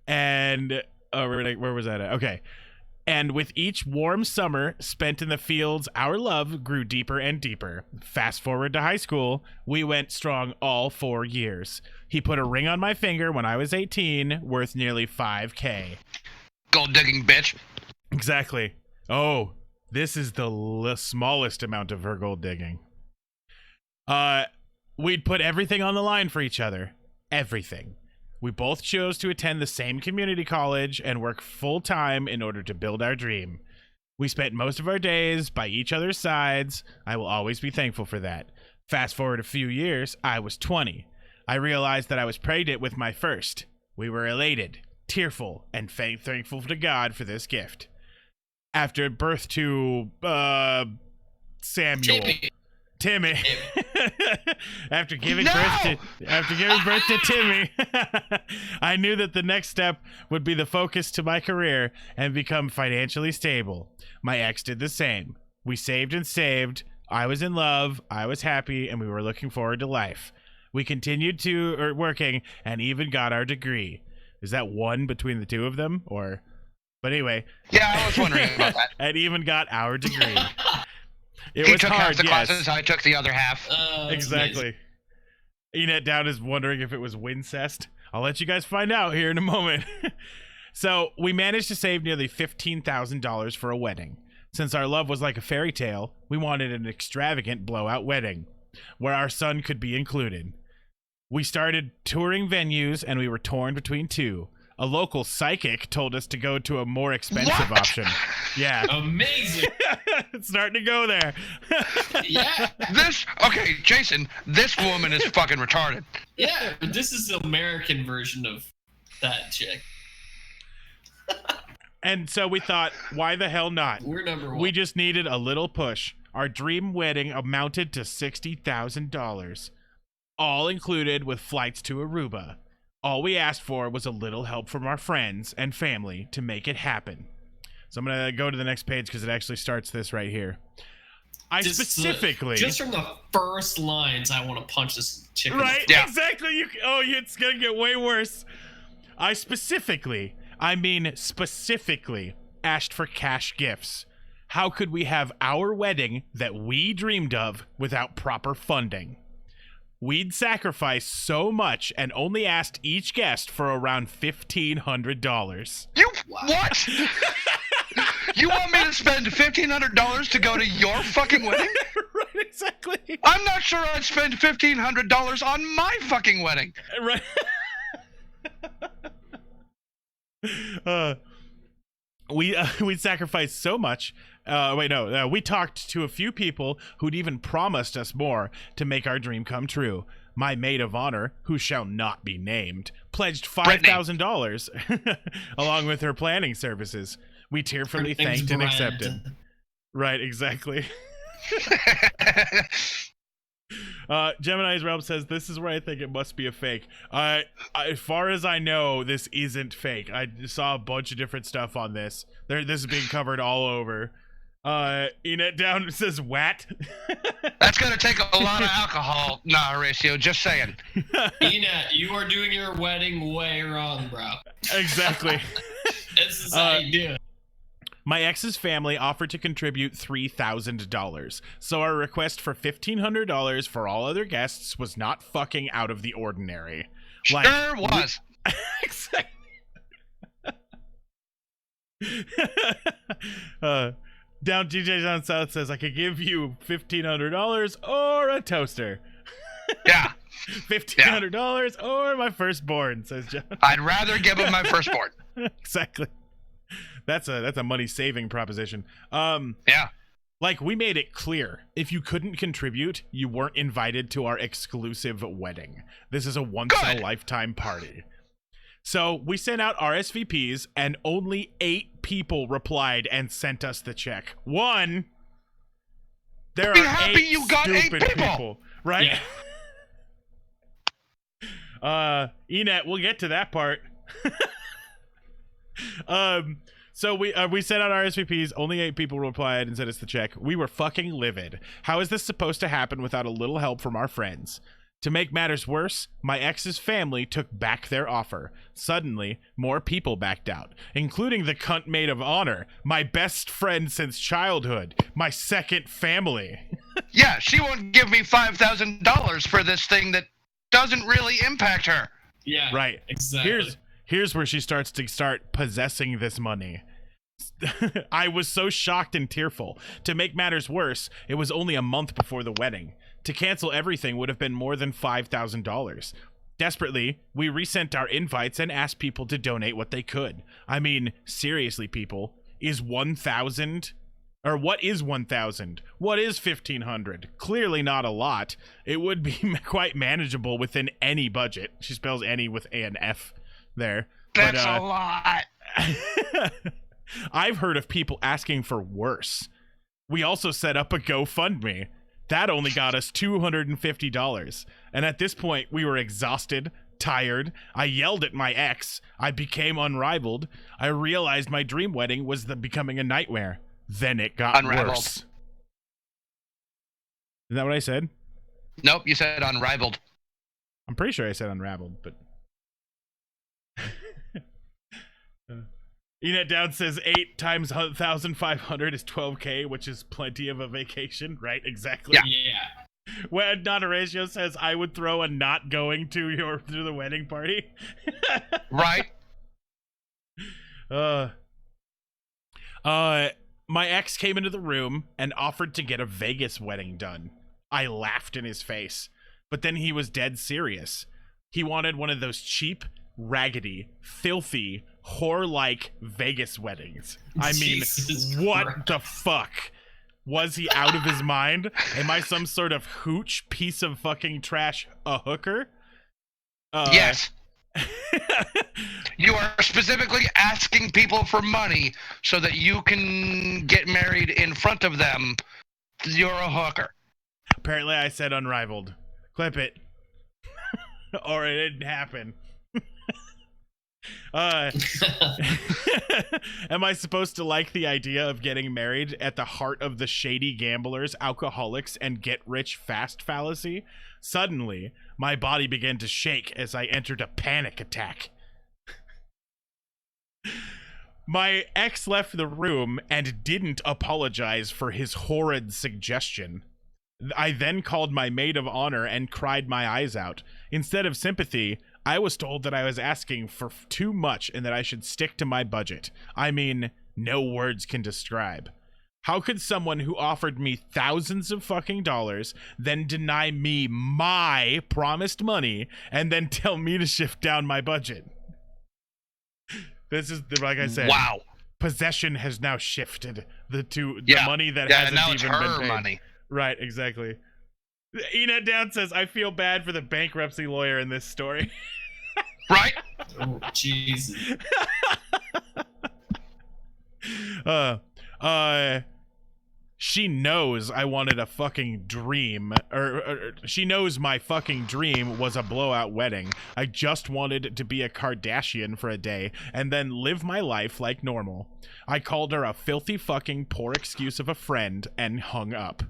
A: and where was that at? Okay. And with each warm summer spent in the fields, our love grew deeper and deeper. Fast forward to high school, we went strong all 4 years. He put a ring on my finger when I was 18, worth nearly $5,000.
B: Gold digging bitch.
A: Exactly. Oh, this is the smallest amount of her gold digging. We'd put everything on the line for each other. Everything. We both chose to attend the same community college and work full-time in order to build our dream. We spent most of our days by each other's sides. I will always be thankful for that. Fast forward a few years, I was 20. I realized that I was pregnant with my first. We were elated, tearful, and thankful to God for this gift. After birth to, Samuel. Timmy. After giving birth to Timmy, I knew that the next step would be the focus to my career and become financially stable. My ex did the same. We saved and saved. I was in love, I was happy, and we were looking forward to life. We continued working and even got our degree. Is that one between the two of them, or? But anyway.
B: Yeah, I was wondering about that.
A: And even got our degree. It
B: He
A: was
B: took
A: hard,
B: half the
A: yes.
B: classes, I took the other half.
C: That's
A: Exactly. Enet Down is wondering if it was Wincest. I'll let you guys find out here in a moment. So we managed to save nearly $15,000 for a wedding. Since our love was like a fairy tale, we wanted an extravagant blowout wedding where our son could be included. We started touring venues and we were torn between two. A local psychic told us to go to a more expensive option. Yeah.
C: Amazing.
A: It's starting to go there.
C: Yeah.
B: Okay, Jason, this woman is fucking retarded.
C: Yeah. This is the American version of that chick.
A: And so we thought, why the hell not?
C: We're number one.
A: We just needed a little push. Our dream wedding amounted to $60,000, all included with flights to Aruba. All we asked for was a little help from our friends and family to make it happen. So I'm going to go to the next page because it actually starts this right here.
C: just from the first lines, I want to punch this chick.
A: Right?
B: Yeah.
A: Exactly. It's going to get way worse. I specifically asked for cash gifts. How could we have our wedding that we dreamed of without proper funding? We'd sacrificed so much and only asked each guest for around $1,500.
B: You what? You want me to spend $1,500 to go to your fucking wedding?
A: Right, exactly.
B: I'm not sure I'd spend $1,500 on my fucking wedding.
A: Right. We sacrificed so much. We talked to a few people who'd even promised us more to make our dream come true. My maid of honor, who shall not be named, pledged $5,000 along with her planning services. We tearfully thanked and accepted. Right, exactly. Gemini's Realm says, this is where I think it must be a fake. As far as I know, this isn't fake. I saw a bunch of different stuff on this. This is being covered all over. Enet down says "Wat."
B: That's gonna take a lot of alcohol, Horatio. Just saying.
C: Enet, you are doing your wedding way wrong, bro.
A: Exactly.
C: This is how you do it.
A: My ex's family offered to contribute $3,000, so our request for $1,500 for all other guests was not fucking out of the ordinary.
B: Sure was.
A: Down DJ Down South says I could give you $1,500 or a toaster.
B: Yeah.
A: $1,500 or my firstborn, says John.
B: I'd rather give him my firstborn.
A: Exactly. That's a money saving proposition.
B: Yeah.
A: Like, we made it clear, if you couldn't contribute, you weren't invited to our exclusive wedding. This is a once-in-a-lifetime party. So we sent out RSVPs, and only 8 people replied and sent us the check. One, there
B: Be
A: are
B: happy
A: 8
B: you got 8
A: stupid people, right?
C: Yeah.
A: Enet, we'll get to that part. So we sent out RSVPs. Only 8 people replied and sent us the check. We were fucking livid. How is this supposed to happen without a little help from our friends? To make matters worse, my ex's family took back their offer. Suddenly, more people backed out, including the cunt maid of honor, my best friend since childhood, my second family.
B: Yeah, she won't give me $5,000 for this thing that doesn't really impact her.
C: Yeah.
A: Right.
C: Exactly.
A: Here's where she starts possessing this money. I was so shocked and tearful. To make matters worse, it was only a month before the wedding. To cancel everything would have been more than $5,000. Desperately, we resent our invites and asked people to donate what they could. I mean, seriously, people, is 1,000? Or what is 1,000? What is 1,500? Clearly not a lot. It would be quite manageable within any budget. She spells any with an F there.
B: That's a lot.
A: I've heard of people asking for worse. We also set up a GoFundMe. That only got us $250. And at this point, we were exhausted, tired. I yelled at my ex. I became unrivaled. I realized my dream wedding was becoming a nightmare. Then it got
B: Unrivaled.
A: worse. Is that what I said?
B: Nope, you said unrivaled.
A: I'm pretty sure I said unraveled, but... Enet Down says 8 times 1,500 is 12K, which is plenty of a vacation, right? Exactly.
C: Yeah.
A: When Horatio says I would throw a not going to the wedding party.
B: Right.
A: My ex came into the room and offered to get a Vegas wedding done. I laughed in his face, but then he was dead serious. He wanted one of those cheap, raggedy, filthy, whore-like Vegas weddings. I mean,
C: Jesus
A: what
C: Christ.
A: the fuck? Was he out of his mind? Am I some sort of hooch piece of fucking trash, a hooker?
B: Yes. You are specifically asking people for money so that you can get married in front of them. You're a hooker.
A: Apparently I said unrivaled. Clip it. Or it didn't happen. Am I supposed to like the idea of getting married at the heart of the shady gamblers, alcoholics, and get rich fast fallacy? Suddenly, my body began to shake as I entered a panic attack. My ex left the room and didn't apologize for his horrid suggestion. I then called my maid of honor and cried my eyes out. Instead of sympathy, I was told that I was asking for too much and that I should stick to my budget. I mean, no words can describe. How could someone who offered me thousands of fucking dollars then deny me my promised money and then tell me to shift down my budget? This is, like I said,
B: Wow.
A: Possession has now shifted the money that
B: yeah,
A: hasn't
B: now it's
A: even been
B: her
A: paid.
B: money.
A: Right, exactly. Enet Down says, I feel bad for the bankruptcy lawyer in this story.
B: Right?
C: Oh, Jesus.
A: She knows I wanted a fucking dream, or she knows my fucking dream was a blowout wedding. I just wanted to be a Kardashian for a day and then live my life like normal. I called her a filthy fucking poor excuse of a friend and hung up.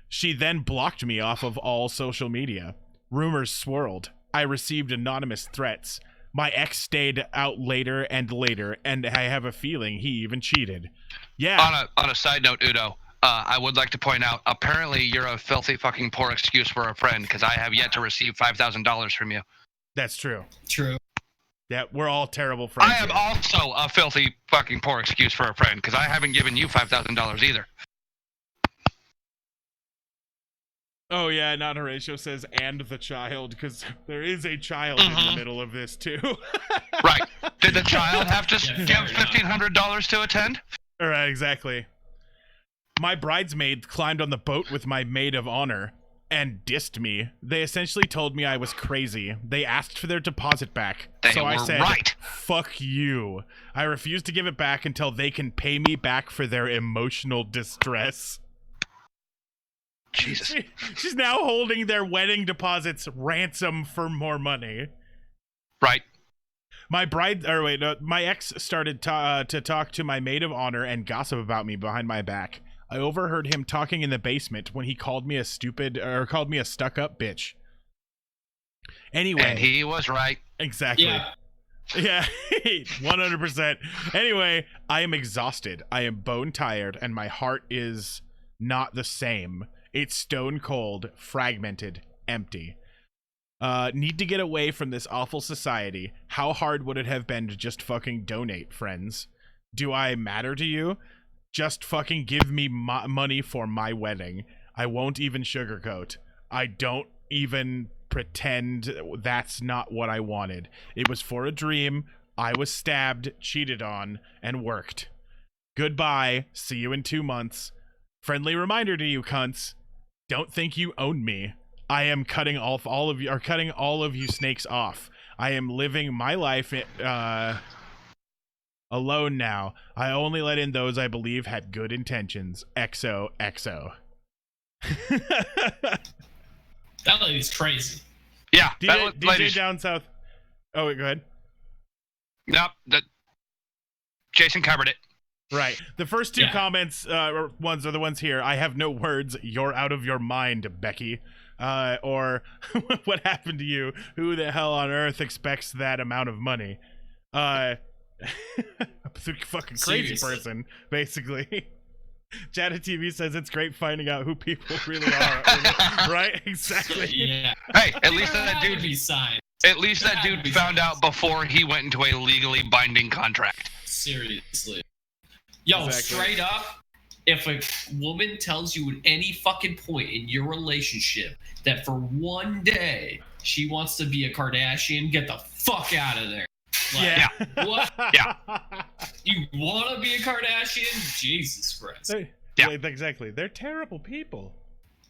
A: She then blocked me off of all social media. Rumors swirled. I received anonymous threats. My ex stayed out later, and I have a feeling he even cheated. Yeah.
B: On a side note, Udo, I would like to point out, apparently you're a filthy fucking poor excuse for a friend, because I have yet to receive $5,000 from you.
A: That's true.
C: True.
A: Yeah, we're all terrible friends.
B: I am also a filthy fucking poor excuse for a friend, because I haven't given you $5,000 either.
A: Oh yeah, not Horatio says, and the child, because there is a child in the middle of this too.
B: Right. Did the child have to give $1,500 to attend?
A: All right, exactly. My bridesmaid climbed on the boat with my maid of honor and dissed me. They essentially told me I was crazy. They asked for their deposit back. So I said, fuck you. I refused to give it back until they can pay me back for their emotional distress.
B: Jesus.
A: She's now holding their wedding deposits ransom for more money.
B: Right.
A: My ex started to talk to my maid of honor and gossip about me behind my back. I overheard him talking in the basement when he called me a stuck-up bitch. Anyway.
B: And he was right.
A: Exactly. Yeah, 100%. Anyway, I am exhausted. I am bone tired, and my heart is not the same. It's stone cold, fragmented, empty. Need to get away from this awful society. How hard would it have been to just fucking donate, friends? Do I matter to you? Just fucking give me money for my wedding. I won't even sugarcoat. I don't even pretend that's not what I wanted. It was for a dream. I was stabbed, cheated on, and worked. Goodbye. See you in 2 months. Friendly reminder to you cunts. Don't think you own me. I am cutting all of you snakes off. I am living my life alone now. I only let in those I believe had good intentions. XOXO.
C: That lady's crazy.
B: Yeah,
A: DJ down south. Oh, wait, go ahead.
B: Nope, Jason covered it.
A: Right. The first two comments ones are the ones here. I have no words. You're out of your mind, Becky. Or what happened to you? Who the hell on earth expects that amount of money? A fucking crazy person, basically. Jada TV says it's great finding out who people really are. Right? Exactly.
C: Yeah.
B: Hey, at least that dude found out before he went into a legally binding contract.
C: Seriously. Yo, straight up, if a woman tells you at any fucking point in your relationship that for one day she wants to be a Kardashian, get the fuck out of there. Like, what?
B: Yeah.
C: You want to be a Kardashian? Jesus Christ.
A: Yeah, exactly. They're terrible people.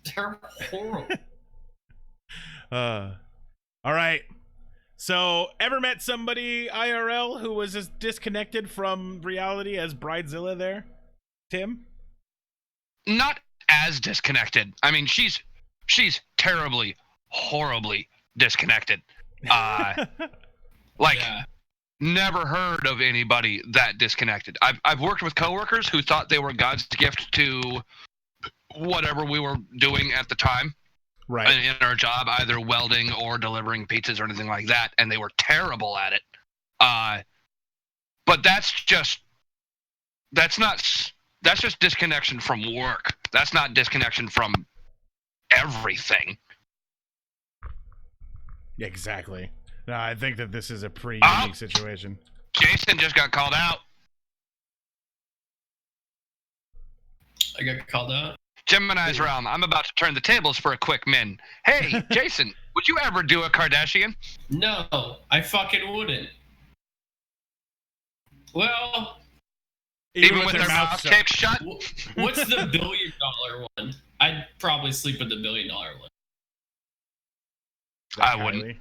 C: They're horrible.
A: All right. So, ever met somebody IRL who was as disconnected from reality as Bridezilla there? Tim?
B: Not as disconnected. I mean, she's terribly, horribly disconnected. Never heard of anybody that disconnected. I've worked with coworkers who thought they were God's gift to whatever we were doing at the time.
A: Right.
B: In our job, either welding or delivering pizzas or anything like that, and they were terrible at it. But that's just disconnection from work. That's not disconnection from everything.
A: Exactly. No, I think that this is a pretty unique situation.
B: Jason just got called out.
C: I got called out?
B: Gemini's realm. I'm about to turn the tables for a quick min. Hey, Jason, would you ever do a Kardashian?
C: No, I fucking wouldn't. Well,
B: even with their mouth taped shut?
C: What's the $1 billion one? I'd probably sleep with the $1 billion one.
B: I wouldn't.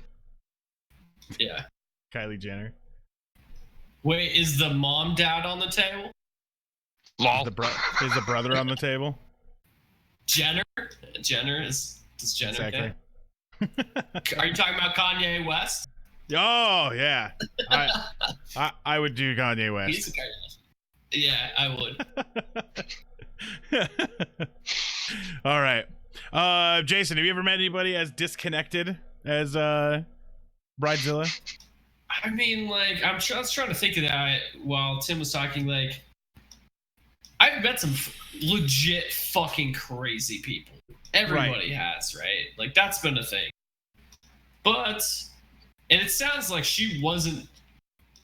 C: Yeah.
A: Kylie Jenner.
C: Wait, is the mom dad on the table?
B: Lol.
A: Is the brother on the table?
C: Jenner is Jenner
A: Exactly.
C: count? Are you talking about Kanye West?
A: Oh yeah, I would do Kanye West.
C: He's a Kardashian. Yeah, I would.
A: All right, Jason, have you ever met anybody as disconnected as Bridezilla?
C: I mean, like, I was trying to think of that while Tim was talking. Like, I've met some legit fucking crazy people. Everybody has, right? Like, that's been a thing. But, and it sounds like she wasn't,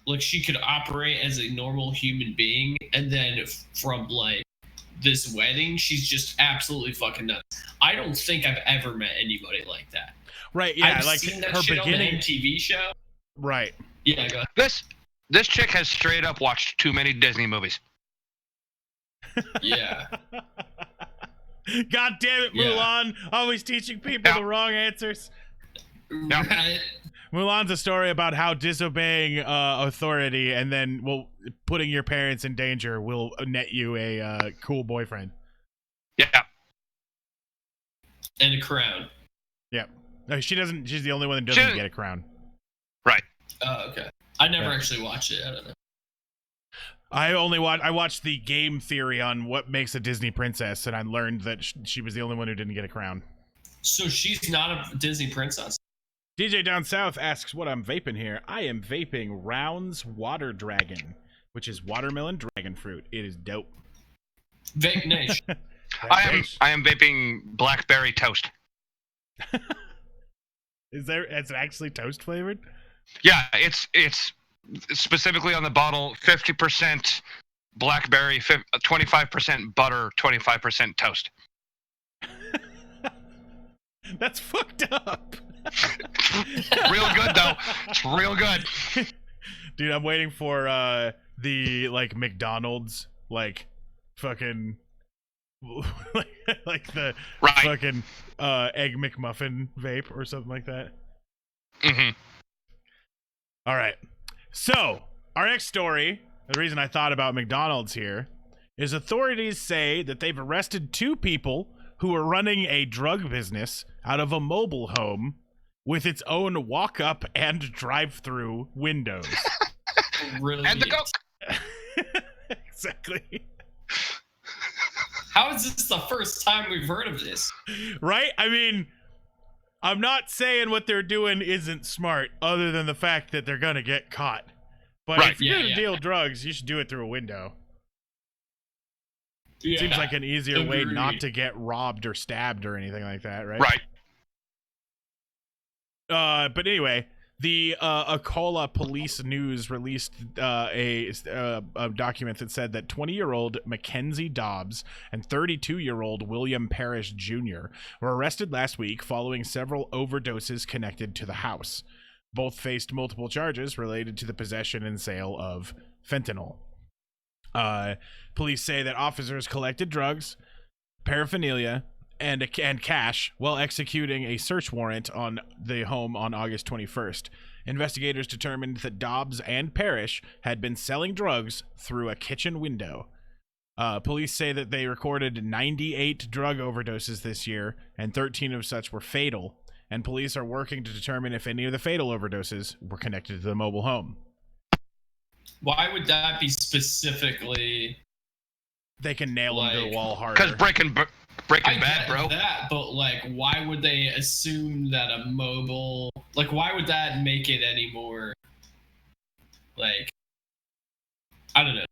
C: like, she could operate as a normal human being, and then from, like, this wedding, she's just absolutely fucking nuts. I don't think I've ever met anybody like that.
A: Right, yeah,
C: I've
A: like
C: seen that
A: her
C: shit
A: beginning
C: on the MTV show.
A: Right.
C: Yeah, go ahead.
B: This chick has straight up watched too many Disney movies.
C: Yeah.
A: God damn it, Mulan! Always teaching people the wrong answers.
C: Right.
A: Mulan's a story about how disobeying authority and then putting your parents in danger will net you a cool boyfriend.
B: Yeah.
C: And a crown.
A: Yeah. No, she doesn't. She's the only one that doesn't get a crown.
B: Right.
C: Oh, okay. I never actually watched it. I don't know.
A: I watched the game theory on what makes a Disney princess, and I learned that she was the only one who didn't get a crown.
C: So she's not a Disney princess?
A: DJ Down South asks what I'm vaping here. I am vaping Rounds Water Dragon, which is watermelon dragon fruit. It is dope.
C: Vape Nation.
B: I am vaping blackberry toast.
A: It's actually toast flavored?
B: Yeah, it's specifically on the bottle 50% blackberry, 25% butter, 25% toast.
A: That's fucked up.
B: Real good though. It's real good.
A: Dude, I'm waiting for the like McDonald's like fucking like the fucking egg McMuffin vape or something like that.
B: Mm-hmm.
A: All right. So, our next story, the reason I thought about McDonald's here, is authorities say that they've arrested 2 people who are running a drug business out of a mobile home with its own walk-up and drive-through windows.
C: Really?
B: And the Coke.
A: Exactly.
C: How is this the first time we've heard of this?
A: Right? I mean, I'm not saying what they're doing isn't smart, other than the fact that they're gonna get caught. But if you're gonna deal drugs, you should do it through a window.
C: Yeah,
A: seems like an easier way not to get robbed or stabbed or anything like that, right?
B: Right.
A: But anyway, the Akola Police News released a document that said that 20-year-old Mackenzie Dobbs and 32-year-old William Parrish Jr. were arrested last week following several overdoses connected to the house. Both faced multiple charges related to the possession and sale of fentanyl. Police say that officers collected drugs, paraphernalia, and cash while executing a search warrant on the home on August 21st. Investigators determined that Dobbs and Parrish had been selling drugs through a kitchen window. Police say that they recorded 98 drug overdoses this year, and 13 of such were fatal, and police are working to determine if any of the fatal overdoses were connected to the mobile home.
C: Why would that be specifically?
A: They can nail them to the wall harder.
B: Because Breaking Bad, bro.
C: That, but like, why would they assume that a mobile? Like, why would that make it any more? Like, I don't know.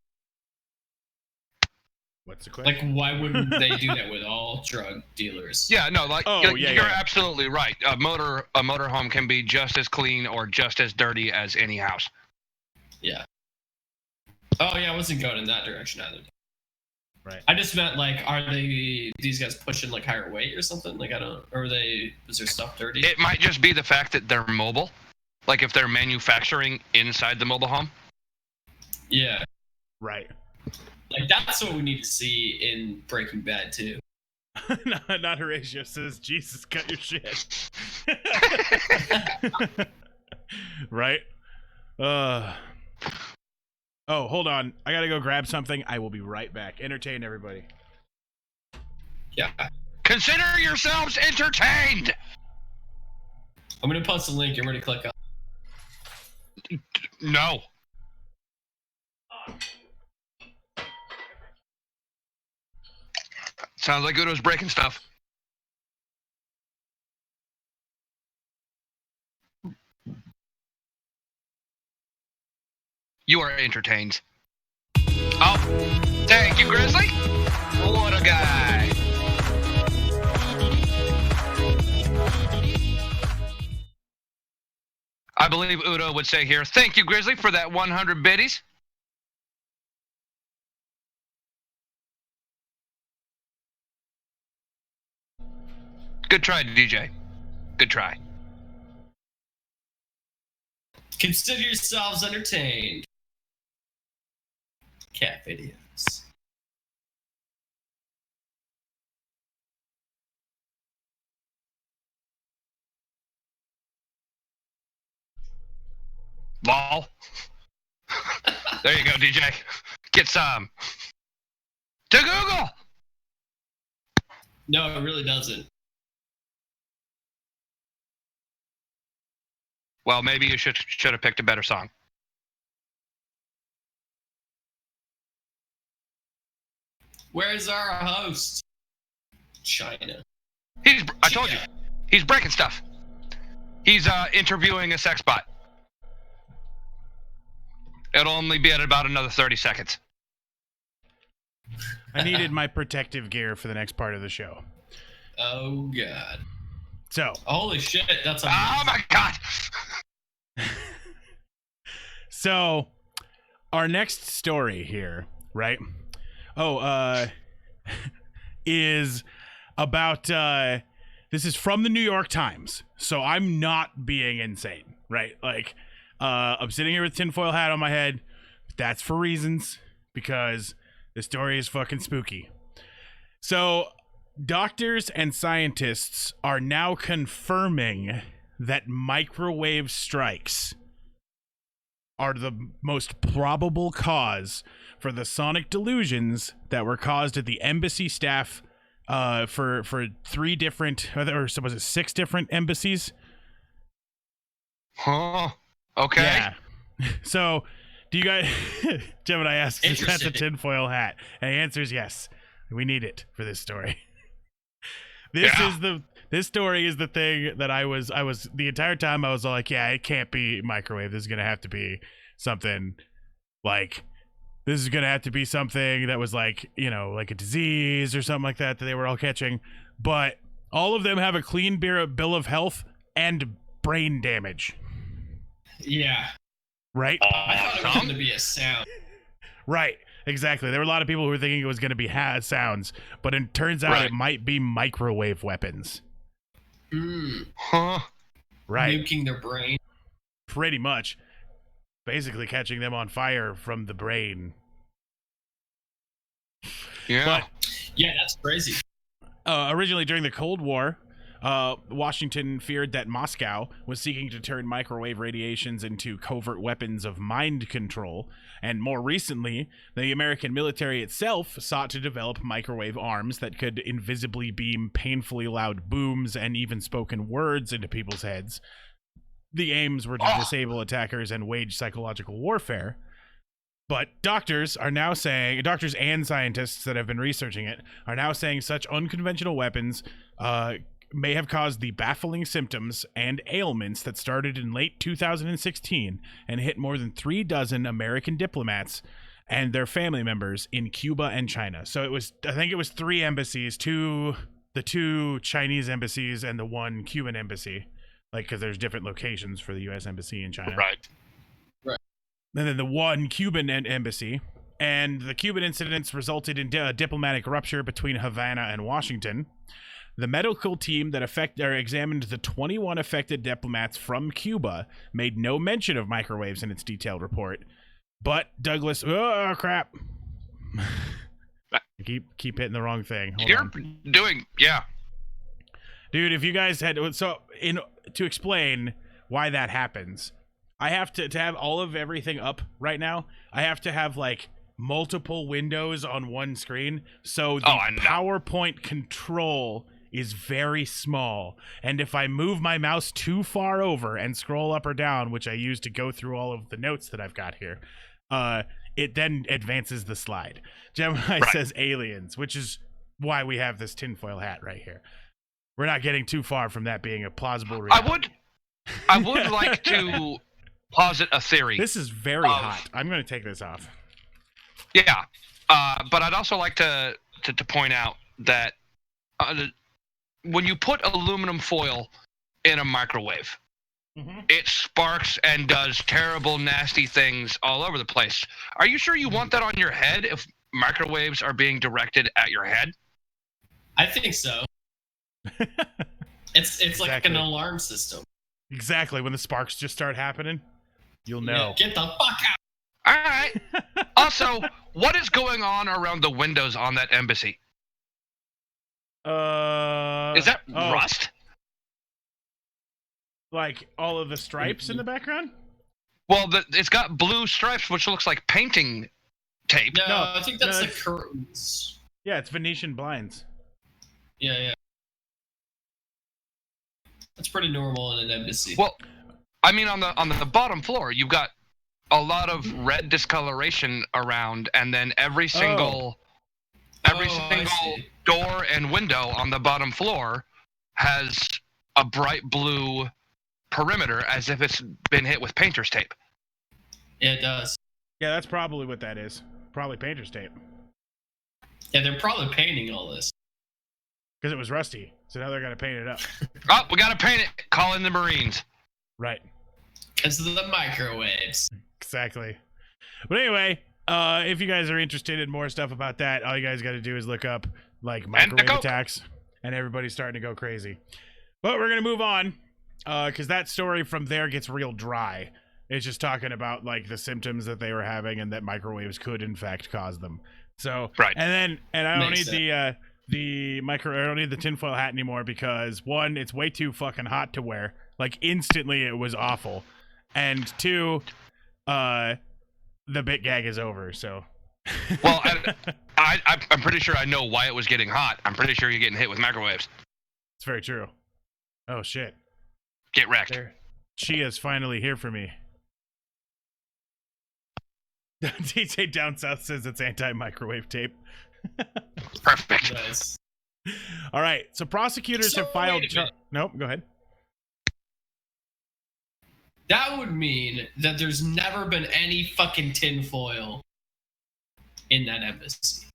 A: What's the question?
C: Like, why wouldn't they do that with all drug dealers?
B: Yeah, no, like you're absolutely right. A motor home can be just as clean or just as dirty as any house.
C: Yeah. Oh yeah, I wasn't going in that direction either.
A: Right.
C: I just meant like, are these guys pushing like higher weight or something? Like or is their stuff dirty?
B: It might just be the fact that they're mobile. Like if they're manufacturing inside the mobile home.
C: Yeah.
A: Right.
C: Like that's what we need to see in Breaking Bad too.
A: Not Horatio says, Jesus, cut your shit. Right? Oh, hold on. I gotta go grab something. I will be right back. Entertain everybody.
C: Yeah.
B: Consider yourselves entertained.
C: I'm gonna post a link. You're ready to click on.
B: No. Sounds like Udo's breaking stuff. You are entertained. Oh, thank you, Grizzly. What a guy. I believe Udo would say here, thank you, Grizzly, for that 100 biddies. Good try, DJ. Good try.
C: Consider yourselves entertained. Cat videos.
B: Lol. There you go, DJ. Get some. To Google.
C: No, it really doesn't.
B: Well, maybe you should have picked a better song.
C: Where's our host? China.
B: I told you. He's breaking stuff. He's interviewing a sex bot. It'll only be at about another 30 seconds.
A: I needed my protective gear for the next part of the show.
C: Oh, God.
A: So.
C: Holy shit, that's amazing.
B: Oh, my God.
A: So, our next story here, right? Is about, this is from the New York Times. So I'm not being insane, right? Like, I'm sitting here with a tinfoil hat on my head. That's for reasons, because the story is fucking spooky. So, doctors and scientists are now confirming that microwave strikes are the most probable cause for the sonic delusions that were caused at the embassy staff for 3 different, or was it 6 different embassies?
B: Huh. Okay.
A: Yeah. So, do you guys, Gemini asks, is that the tinfoil hat? And the answer is yes. We need it for this story. This story is the thing that I was the entire time I was like, yeah, it can't be microwave. This is going to have to be something like, this is going to have to be something that was like, you know, like a disease or something like that they were all catching. But all of them have a clean bill of health and brain damage.
C: Yeah.
A: Right?
C: I thought it was going to be a sound.
A: Right. Exactly. There were a lot of people who were thinking it was going to be sounds, but it turns out it might be microwave weapons.
B: Huh.
A: Right.
C: Nuking their brain.
A: Pretty much. Basically catching them on fire from the brain.
B: Yeah.
A: But,
C: yeah, that's crazy.
A: Originally during the Cold War, Washington feared that Moscow was seeking to turn microwave radiations into covert weapons of mind control, and more recently, the American military itself sought to develop microwave arms that could invisibly beam painfully loud booms and even spoken words into people's heads. The aims were to disable attackers and wage psychological warfare. But doctors and scientists that have been researching it are now saying such unconventional weapons may have caused the baffling symptoms and ailments that started in late 2016 and hit more than 36 American diplomats and their family members in Cuba and China. So I think it was 3 embassies, the 2 Chinese embassies and the 1 Cuban embassy, like, because there's different locations for the U.S. embassy in China.
B: Right.
A: And then the 1 Cuban embassy. And the Cuban incidents resulted in a diplomatic rupture between Havana and Washington. The medical team that examined the 21 affected diplomats from Cuba made no mention of microwaves in its detailed report. But Douglas, oh crap! keep hitting the wrong thing. Hold on. Dude. If you guys had to explain why that happens, I have to have all of everything up right now. I have to have like multiple windows on one screen, so the PowerPoint control is very small, and if I move my mouse too far over and scroll up or down, which I use to go through all of the notes that I've got here, it then advances the slide. Gemini says aliens, which is why we have this tinfoil hat right here. We're not getting too far from that being a plausible reality.
B: I would like to posit a theory.
A: This is very hot. I'm going to take this off.
B: Yeah, but I'd also like to point out that when you put aluminum foil in a microwave, it sparks and does terrible, nasty things all over the place. Are you sure you want that on your head if microwaves are being directed at your head?
C: I think so. It's like an alarm system.
A: Exactly. When the sparks just start happening, you'll know.
C: Yeah, get the fuck out.
B: All right. Also, what is going on around the windows on that embassy? Is that rust?
A: Like all of the stripes in the background?
B: Well, it's got blue stripes, which looks like painting tape.
C: No, I think that's the curtains.
A: Yeah, it's Venetian blinds.
C: Yeah. That's pretty normal in an embassy.
B: Well, I mean, on the bottom floor, you've got a lot of red discoloration around, and then every single door and window on the bottom floor has a bright blue perimeter, as if it's been hit with painter's tape.
C: Yeah, it does.
A: Yeah, that's probably what that is. Probably painter's tape.
C: Yeah, they're probably painting all this.
A: Because it was rusty, so now they're going to paint it up.
B: Oh, we got to paint it. Call in the Marines.
A: Right.
C: Because of the microwaves.
A: Exactly. But anyway, if you guys are interested in more stuff about that, all you guys got to do is look up like microwave attacks, and everybody's starting to go crazy. But we're going to move on, because that story from there gets real dry. It's just talking about like the symptoms that they were having and that microwaves could in fact cause them. So, and I don't need I don't need the tinfoil hat anymore because one, it's way too fucking hot to wear. Like instantly it was awful. And two, the bit gag is over, so.
B: Well, I'm pretty sure I know why it was getting hot. I'm pretty sure you're getting hit with microwaves.
A: It's very true. Oh, shit.
B: Get wrecked.
A: Chia's finally here for me. DJ Down South says it's anti-microwave tape.
B: Perfect.
C: Nice.
A: All right, so prosecutors have filed... Nope, go ahead.
C: That would mean that there's never been any fucking tinfoil in that embassy.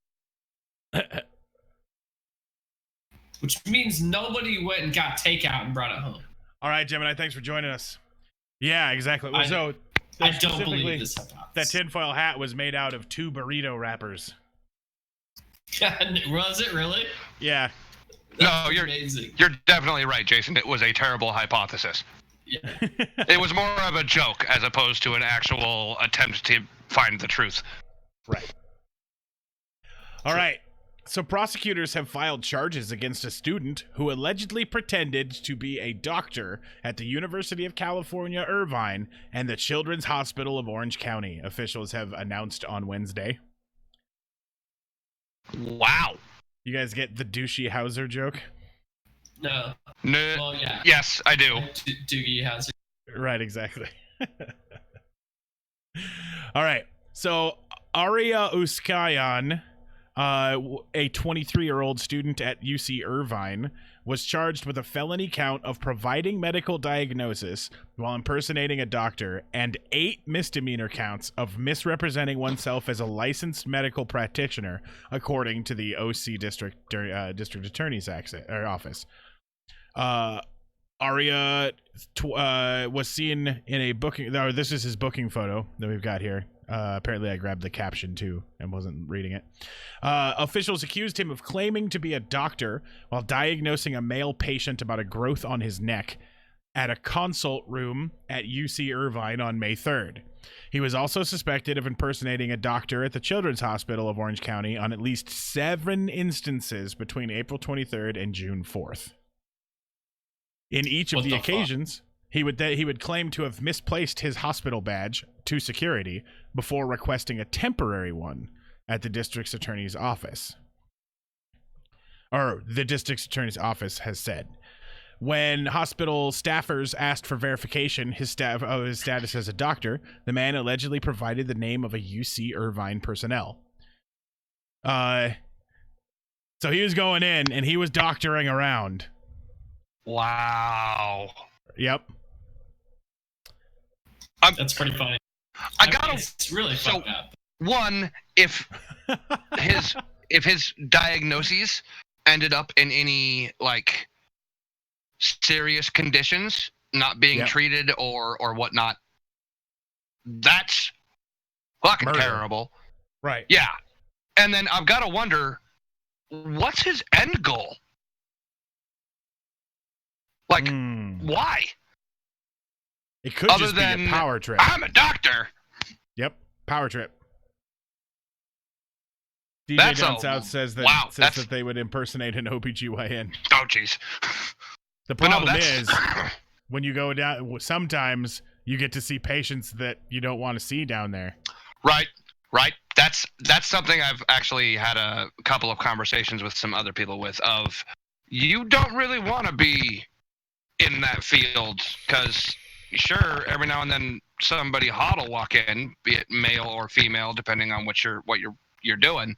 C: Which means nobody went and got takeout and brought it home.
A: All right, Gemini, thanks for joining us. Yeah, exactly.
C: I don't believe this hypothesis.
A: That tinfoil hat was made out of 2 burrito wrappers.
C: Was it really?
A: Yeah.
B: No, you're definitely right, Jason. It was a terrible hypothesis.
C: Yeah.
B: It was more of a joke as opposed to an actual attempt to find the truth.
A: Right. All right. So prosecutors have filed charges against a student who allegedly pretended to be a doctor at the University of California, Irvine, and the Children's Hospital of Orange County, officials have announced on Wednesday.
B: Wow.
A: You guys get the douchey Hauser joke?
C: No. Well, yeah.
B: Yes, I do.
C: Doogie Hauser.
A: Right, exactly. All right. So Aria Uskayan, a 23-year-old student at UC Irvine, was charged with a felony count of providing medical diagnosis while impersonating a doctor and 8 misdemeanor counts of misrepresenting oneself as a licensed medical practitioner, according to the OC District Attorney's Office. Aria was seen in a booking. This is his booking photo that we've got here. Apparently I grabbed the caption too and wasn't reading it. Officials accused him of claiming to be a doctor while diagnosing a male patient about a growth on his neck at a consult room at UC Irvine on May 3rd. He was also suspected of impersonating a doctor at the Children's Hospital of Orange County on at least 7 instances between April 23rd and June 4th. In each of the occasions, He would claim to have misplaced his hospital badge to security before requesting a temporary one at the district's attorney's office. Or the district's attorney's office has said. When hospital staffers asked for verification of his status as a doctor, the man allegedly provided the name of a UC Irvine personnel. So he was going in and he was doctoring around.
B: Wow.
A: Yep.
C: That's pretty funny.
B: It's
C: really fucked up.
B: One, if his diagnoses ended up in any like serious conditions, not being treated or whatnot, that's fucking terrible.
A: Right.
B: Yeah. And then I've got to wonder, what's his end goal? Like, why?
A: It could
B: Other
A: just be
B: than,
A: a power trip.
B: I'm a doctor.
A: Yep, power trip. DJ Down South says that they would impersonate an OBGYN.
B: Oh, jeez.
A: The problem is, when you go down, sometimes you get to see patients that you don't want to see down there.
B: Right. That's something I've actually had a couple of conversations with some other people with, of you don't really want to be in that field, because sure, every now and then somebody hot will walk in, be it male or female, depending on what you're doing.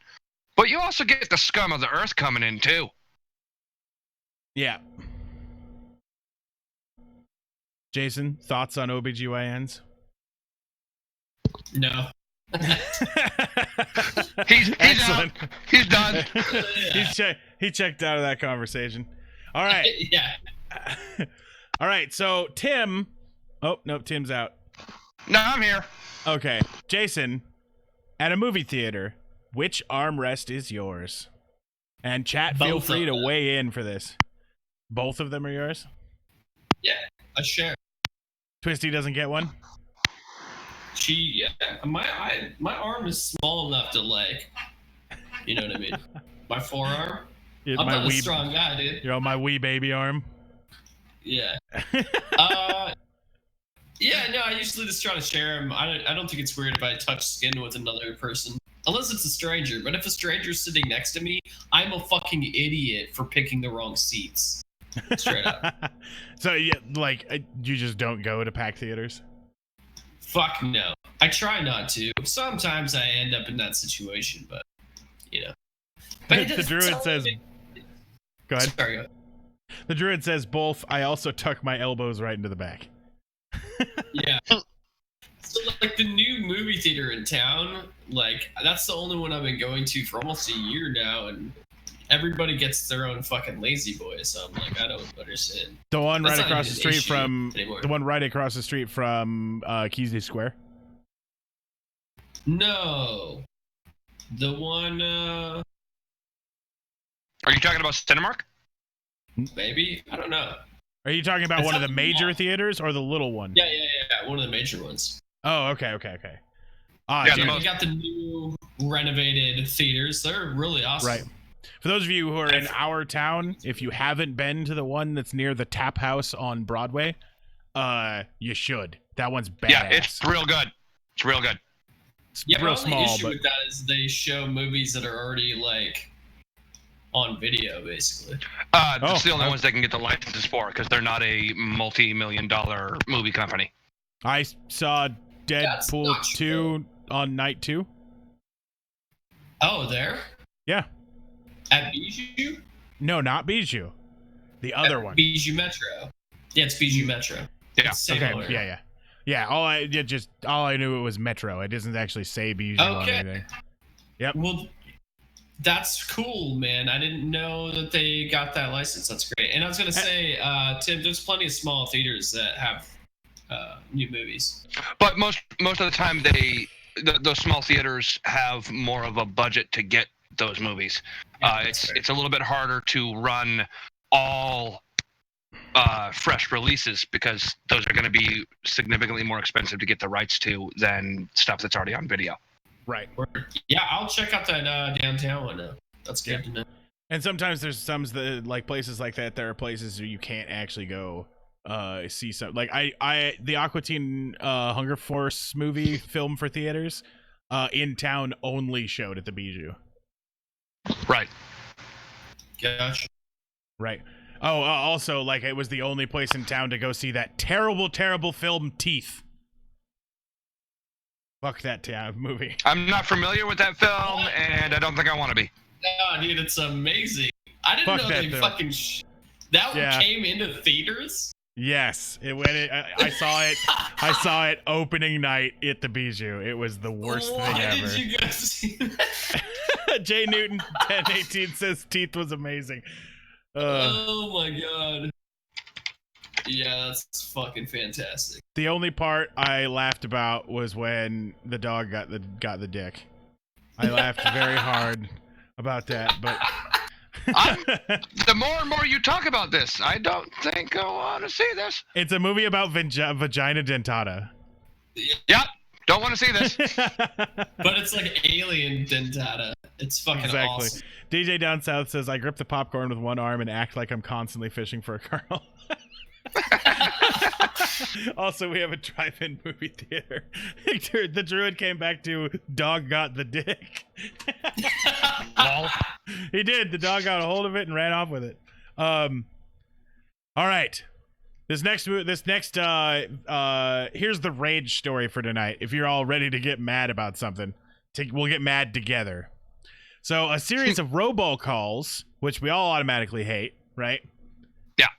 B: But you also get the scum of the earth coming in too.
A: Yeah. Jason, thoughts on OBGYNs?
C: No.
B: He's out. He's done.
A: He checked out of that conversation. All right.
C: Yeah.
A: All right. So Tim. Oh no, Tim's out.
B: No, I'm here.
A: Okay, Jason. At a movie theater, which armrest is yours? And chat, feel free to weigh in for this. Both of them are yours?
C: Yeah, I share.
A: Twisty doesn't get one?
C: My arm is small enough to, like, you know what I mean? My forearm. I'm not a strong guy, dude.
A: You're on my wee baby arm.
C: Yeah. Yeah, no, I usually just try to share them. I don't think it's weird if I touch skin with another person. Unless it's a stranger. But if a stranger's sitting next to me, I'm a fucking idiot for picking the wrong seats. Straight up.
A: So, yeah, like, you just don't go to packed theaters?
C: Fuck no. I try not to. Sometimes I end up in that situation, but, you know. But
A: the druid says... Go ahead.
C: Sorry, go ahead.
A: The druid says both. I also tuck my elbows right into the back.
C: Yeah. So, like, the new movie theater in town, like, that's the only one I've been going to for almost a year now, and everybody gets their own fucking lazy boy, so I'm like, I don't understand.
A: The one right across the street from Keysney Square?
C: No. The one,
B: Are you talking about Cinemark?
C: Maybe? I don't know.
A: Are you talking about one of the major theaters or the little one?
C: Yeah. One of the major ones.
A: Oh, okay.
C: Yeah, we got the new renovated theaters. They're really awesome.
A: Right. For those of you who are in our town, if you haven't been to the one that's near the Tap House on Broadway, you should. That one's badass.
B: Yeah, it's real good. It's real good.
A: It's
C: real
A: real
C: small,
A: small,
C: issue with that is they show movies that are already, like, on video, basically.
B: That's the only ones they can get the licenses for, because they're not a multi-million-dollar movie company.
A: I saw Deadpool 2 on night 2.
C: Oh, there?
A: Yeah.
C: At Bijou?
A: No, not Bijou. The other one.
C: Bijou Metro. Yeah, it's Bijou Metro.
B: Yeah.
A: Okay. Yeah. All I knew it was Metro. It doesn't actually say Bijou on anything. Yep.
C: Well, that's cool, man. I didn't know that they got that license. That's great. And I was gonna say, Tim, there's plenty of small theaters that have new movies.
B: But most of the time, those small theaters have more of a budget to get those movies.
C: Yeah,
B: it's a little bit harder to run all fresh releases, because those are going to be significantly more expensive to get the rights to than stuff that's already on video.
A: Right.
C: Yeah, I'll check out that downtown one. That's good to know.
A: And sometimes there's some that, like, places like that. There are places where you can't actually go see some like I the Aqua Teen Hunger Force movie film for theaters in town only showed at the Bijou.
B: Right.
C: Gosh.
A: Right. Oh, also, like, it was the only place in town to go see that terrible, terrible film, Teeth. Fuck that movie.
B: I'm not familiar with that film, and I don't think I want to be.
C: No, dude, it's amazing. I didn't know they fucking... that came into theaters?
A: Yes. I saw it. I saw it opening night at the Bijou. It was the worst thing ever.
C: Why did you go see that?
A: Jay Newton 1018 says Teeth was amazing.
C: Oh my god. Yeah, that's fucking fantastic.
A: The only part I laughed about was when the dog got the dick. I laughed very hard about that, but
B: the more and more you talk about this, I don't think I want to see this.
A: It's a movie about vagina dentata.
B: Yep, don't want to see this.
C: But it's like alien dentata. It's fucking awesome.
A: DJ Down South says, I grip the popcorn with one arm and act like I'm constantly fishing for a kernel. Also, we have a drive-in movie theater. The Druid came back to Dog Got the Dick.
B: Well,
A: he did. The dog got a hold of it and ran off with it. All right. This next here's the rage story for tonight. If you're all ready to get mad about something, we'll get mad together. So a series of robocalls, which we all automatically hate, right?
B: Yeah.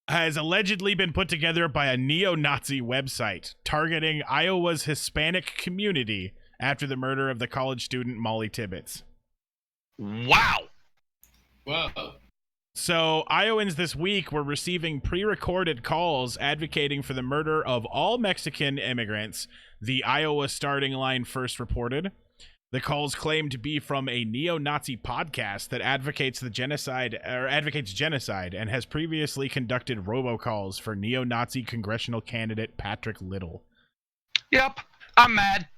A: Has allegedly been put together by a neo-Nazi website targeting Iowa's Hispanic community after the murder of the college student Molly Tibbetts.
B: Wow.
C: Whoa.
A: So Iowans this week were receiving pre-recorded calls advocating for the murder of all Mexican immigrants, the Iowa Starting Line first reported. The calls claim to be from a neo-Nazi podcast that advocates genocide and has previously conducted robocalls for neo-Nazi congressional candidate Patrick Little.
B: Yep, I'm mad.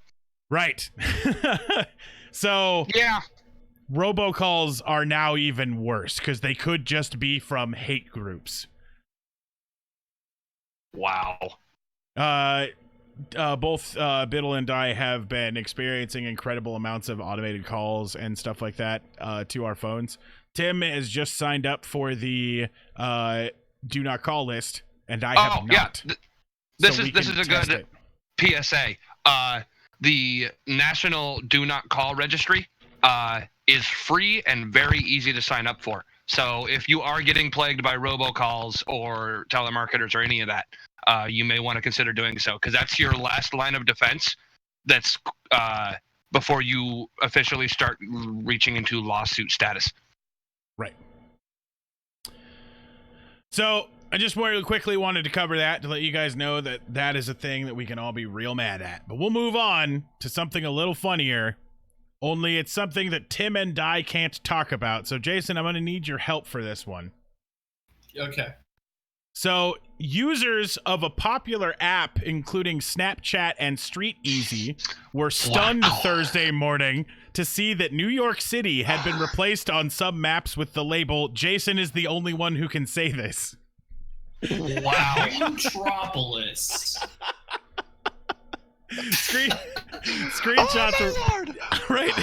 A: Right. So
B: yeah,
A: robocalls are now even worse because they could just be from hate groups.
B: Wow.
A: Both Biddle and I have been experiencing incredible amounts of automated calls and stuff like that to our phones. Tim has just signed up for the do not call list, and I have not.
B: Yeah. This is a good PSA. The National Do Not Call Registry is free and very easy to sign up for. So if you are getting plagued by robocalls or telemarketers or any of that, you may want to consider doing so, because that's your last line of defense. That's before you officially start reaching into lawsuit status.
A: Right. So I just quickly wanted to cover that to let you guys know that that is a thing that we can all be real mad at. But we'll move on to something a little funnier. Only it's something that Tim and I can't talk about. So Jason, I'm going to need your help for this one.
C: Okay.
A: So, users of a popular app, including Snapchat and StreetEasy, were stunned Thursday morning to see that New York City had been replaced on some maps with the label, Jason is the only one who can say this.
B: Wow.
C: Metropolis.
A: Screenshots were right.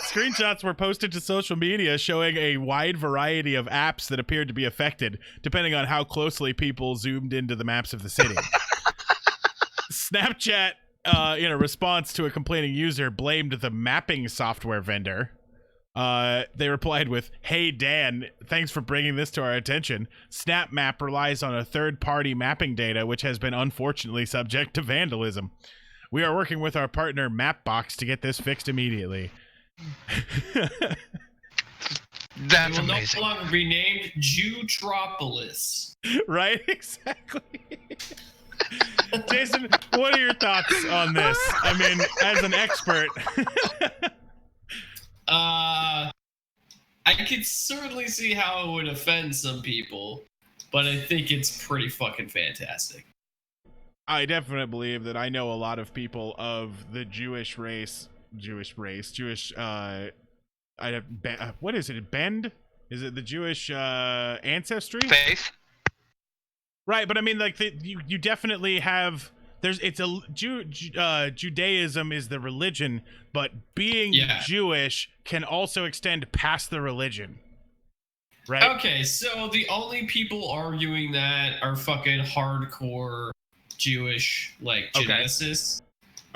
A: Screenshots were posted to social media showing a wide variety of apps that appeared to be affected, depending on how closely people zoomed into the maps of the city. Snapchat, in a response to a complaining user, blamed the mapping software vendor. They replied with, "Hey Dan, thanks for bringing this to our attention. SnapMap relies on a third-party mapping data, which has been unfortunately subject to vandalism. We are working with our partner Mapbox to get this fixed immediately."
B: That's
C: it will
B: amazing.
C: no longer be named Jewtropolis.
A: Right? Exactly. Jason, what are your thoughts on this? I mean, as an expert.
C: I could certainly see how it would offend some people, but I think it's pretty fucking fantastic.
A: I definitely believe that I know a lot of people of the Jewish race, what is it, Bend? Is it the Jewish ancestry?
B: Faith?
A: Right, but I mean, like, you definitely have. Judaism is the religion, but being Jewish can also extend past the religion. Right?
C: Okay, so the only people arguing that are fucking hardcore Jewish, like, geneticists.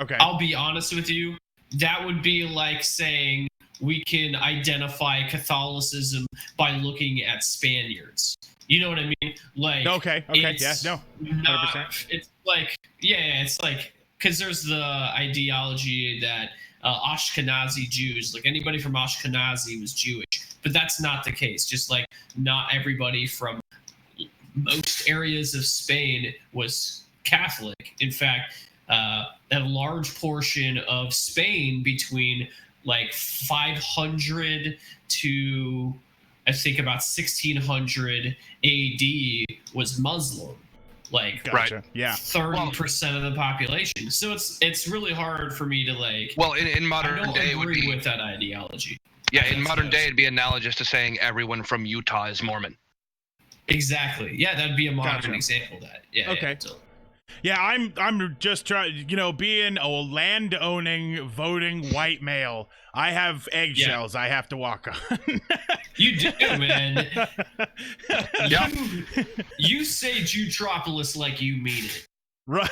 A: Okay.
C: I'll be honest with you. That would be like saying we can identify Catholicism by looking at Spaniards. You know what I mean? Like,
A: okay, yeah, no,
C: 100%. It's like, it's like, because there's the ideology that Ashkenazi Jews, like anybody from Ashkenazi was Jewish, but that's not the case. Just like not everybody from most areas of Spain was Catholic. In fact, a large portion of Spain between like 500 to I think about 1600 AD was Muslim, like
A: gotcha. Yeah,
C: 30% of the population. So it's really hard for me to like.
B: Well, in modern
C: I don't
B: day,
C: agree
B: would be,
C: with that ideology.
B: Yeah, in modern day, it'd be analogous to saying everyone from Utah is Mormon.
C: Exactly. Yeah, that'd be a modern example of that. Yeah.
A: Okay.
C: Yeah, so.
A: Yeah, I'm just trying, being a land-owning, voting white male, I have eggshells I have to walk on.
C: You do, man. You say Jewtropolis like you mean it.
A: Right.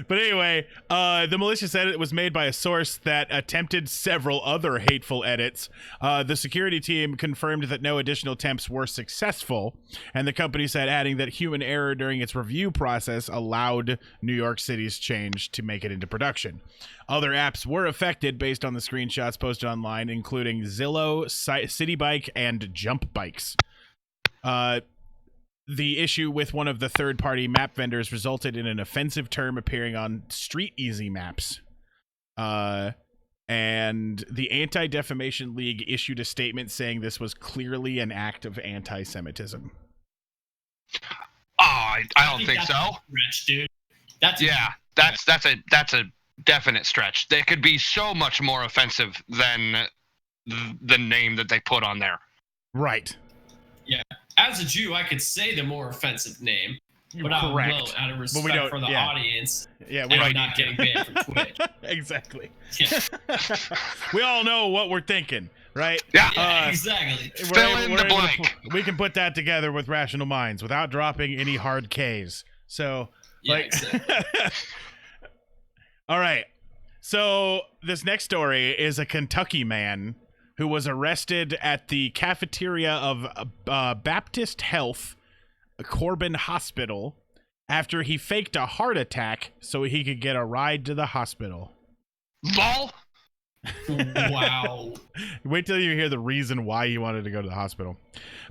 A: But anyway, the malicious edit was made by a source that attempted several other hateful edits. The security team confirmed that no additional attempts were successful, and the company said, adding that human error during its review process allowed New York City's change to make it into production. Other apps were affected based on the screenshots posted online, including Zillow, City Bike, and Jump Bikes. The issue with one of the third-party map vendors resulted in an offensive term appearing on Street Easy maps. And the Anti-Defamation League issued a statement saying this was clearly an act of anti-Semitism.
B: I don't think so.
C: Stretch, dude. That's
B: a definite stretch. They could be so much more offensive than the name that they put on there.
A: Right.
C: Yeah. As a Jew, I could say the more offensive name, but I won't out of respect for the audience.
A: Yeah,
C: we're not getting banned from Twitch.
A: Exactly.
C: Yeah.
A: We all know what we're thinking, right?
B: Yeah,
C: exactly.
B: Fill in the blank.
A: We can put that together with rational minds without dropping any hard Ks. So, exactly. All right. So this next story is a Kentucky man who was arrested at the cafeteria of Baptist Health Corbin Hospital after he faked a heart attack so he could get a ride to the hospital.
B: Lol.
C: Wow.
A: Wait till you hear the reason why he wanted to go to the hospital.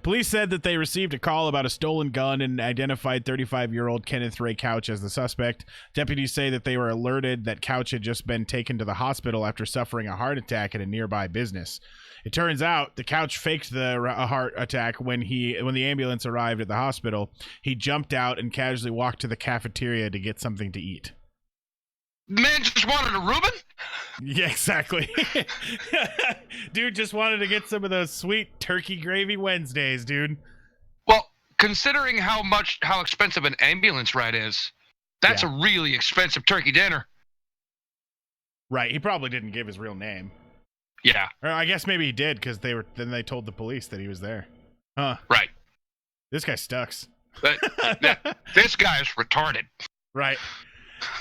A: Police said that they received a call about a stolen gun and identified 35-year-old Kenneth Ray Couch as the suspect. Deputies say that they were alerted that Couch had just been taken to the hospital after suffering a heart attack at a nearby business. It turns out the Couch faked the heart attack when the ambulance arrived at the hospital. He jumped out and casually walked to the cafeteria to get something to eat.
B: Man just wanted a Reuben?
A: Yeah, exactly. Dude just wanted to get some of those sweet turkey gravy Wednesdays, dude.
B: Well, considering how expensive an ambulance ride is, that's a really expensive turkey dinner.
A: Right, he probably didn't give his real name.
B: Yeah.
A: Or I guess maybe he did, because they told the police that he was there. Huh.
B: Right.
A: This guy sucks.
B: This guy is retarded.
A: Right.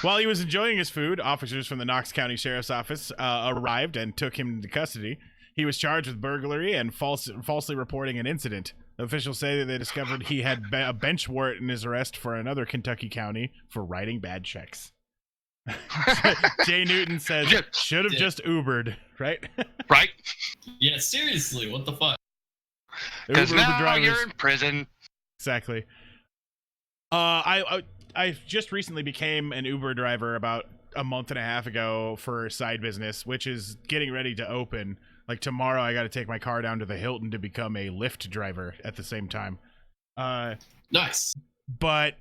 A: While he was enjoying his food, officers from the Knox County Sheriff's Office arrived and took him into custody. He was charged with burglary and falsely reporting an incident. Officials say that they discovered he had a bench warrant in his arrest for another Kentucky county for writing bad checks. Jay Newton says, should have just Ubered, right?
B: Right?
C: Yeah, seriously, what the fuck?
B: Because now you're in prison.
A: Exactly. I just recently became an Uber driver about a month and a half ago for side business, which is getting ready to open. Like tomorrow, I got to take my car down to the Hilton to become a Lyft driver at the same time.
C: Nice.
A: But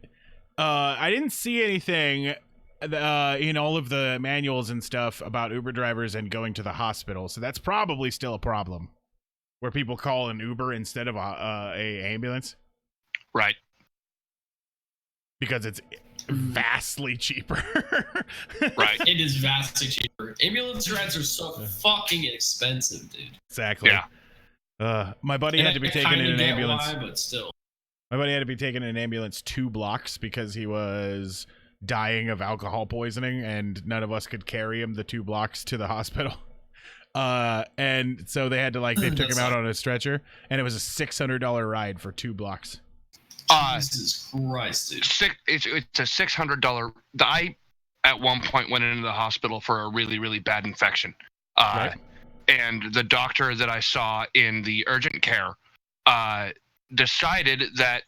A: I didn't see anything in all of the manuals and stuff about Uber drivers and going to the hospital. So that's probably still a problem. where people call an Uber instead of a ambulance
B: Right.
A: because it's vastly cheaper.
B: Right.
C: It is vastly cheaper. Ambulance rides are so fucking expensive, dude.
A: Exactly.
B: Yeah.
A: My buddy had to be taken in an ambulance.
C: Why, but still.
A: My buddy had to be taken in an ambulance 2 blocks because he was dying of alcohol poisoning, and none of us could carry him the 2 blocks to the hospital. And so they had to they took him out on a stretcher, and it was a $600 ride for 2 blocks.
C: Jesus Christ, dude.
B: It's a $600. I at one point went into the hospital for a really, really bad infection.
A: Right.
B: And the doctor that I saw in the urgent care decided that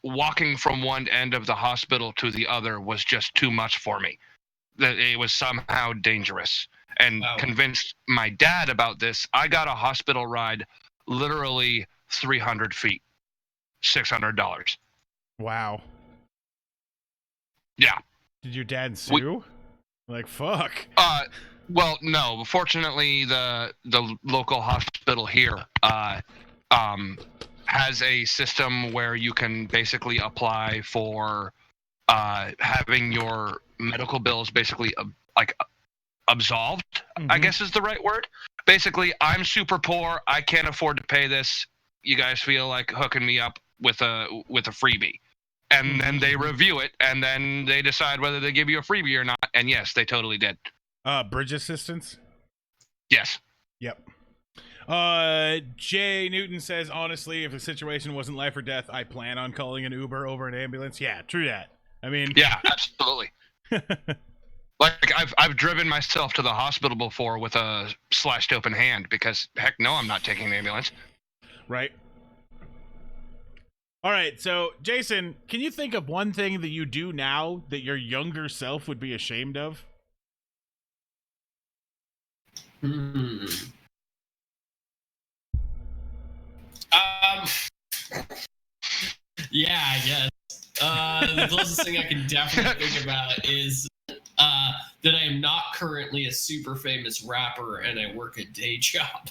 B: walking from one end of the hospital to the other was just too much for me. That it was somehow dangerous. And convinced my dad about this. I got a hospital ride literally 300 feet. $600.
A: Wow.
B: Yeah.
A: Did your dad sue? Fuck.
B: Well, no. Fortunately, the local hospital here has a system where you can basically apply for having your medical bills basically absolved, I guess is the right word. Basically, I'm super poor. I can't afford to pay this. You guys feel like hooking me up with a freebie. And then they review it, and then they decide whether they give you a freebie or not. And yes, they totally did.
A: Bridge assistance?
B: Yes.
A: Yep. Jay Newton says, honestly, if the situation wasn't life or death, I plan on calling an Uber over an ambulance. Yeah, true that. I mean...
B: Yeah, absolutely. I've driven myself to the hospital before with a slashed open hand because, heck no, I'm not taking an ambulance.
A: Right. All right, so, Jason, can you think of one thing that you do now that your younger self would be ashamed of?
C: Yeah, I guess. The closest thing I can definitely think about is that I am not currently a super famous rapper and I work a day job.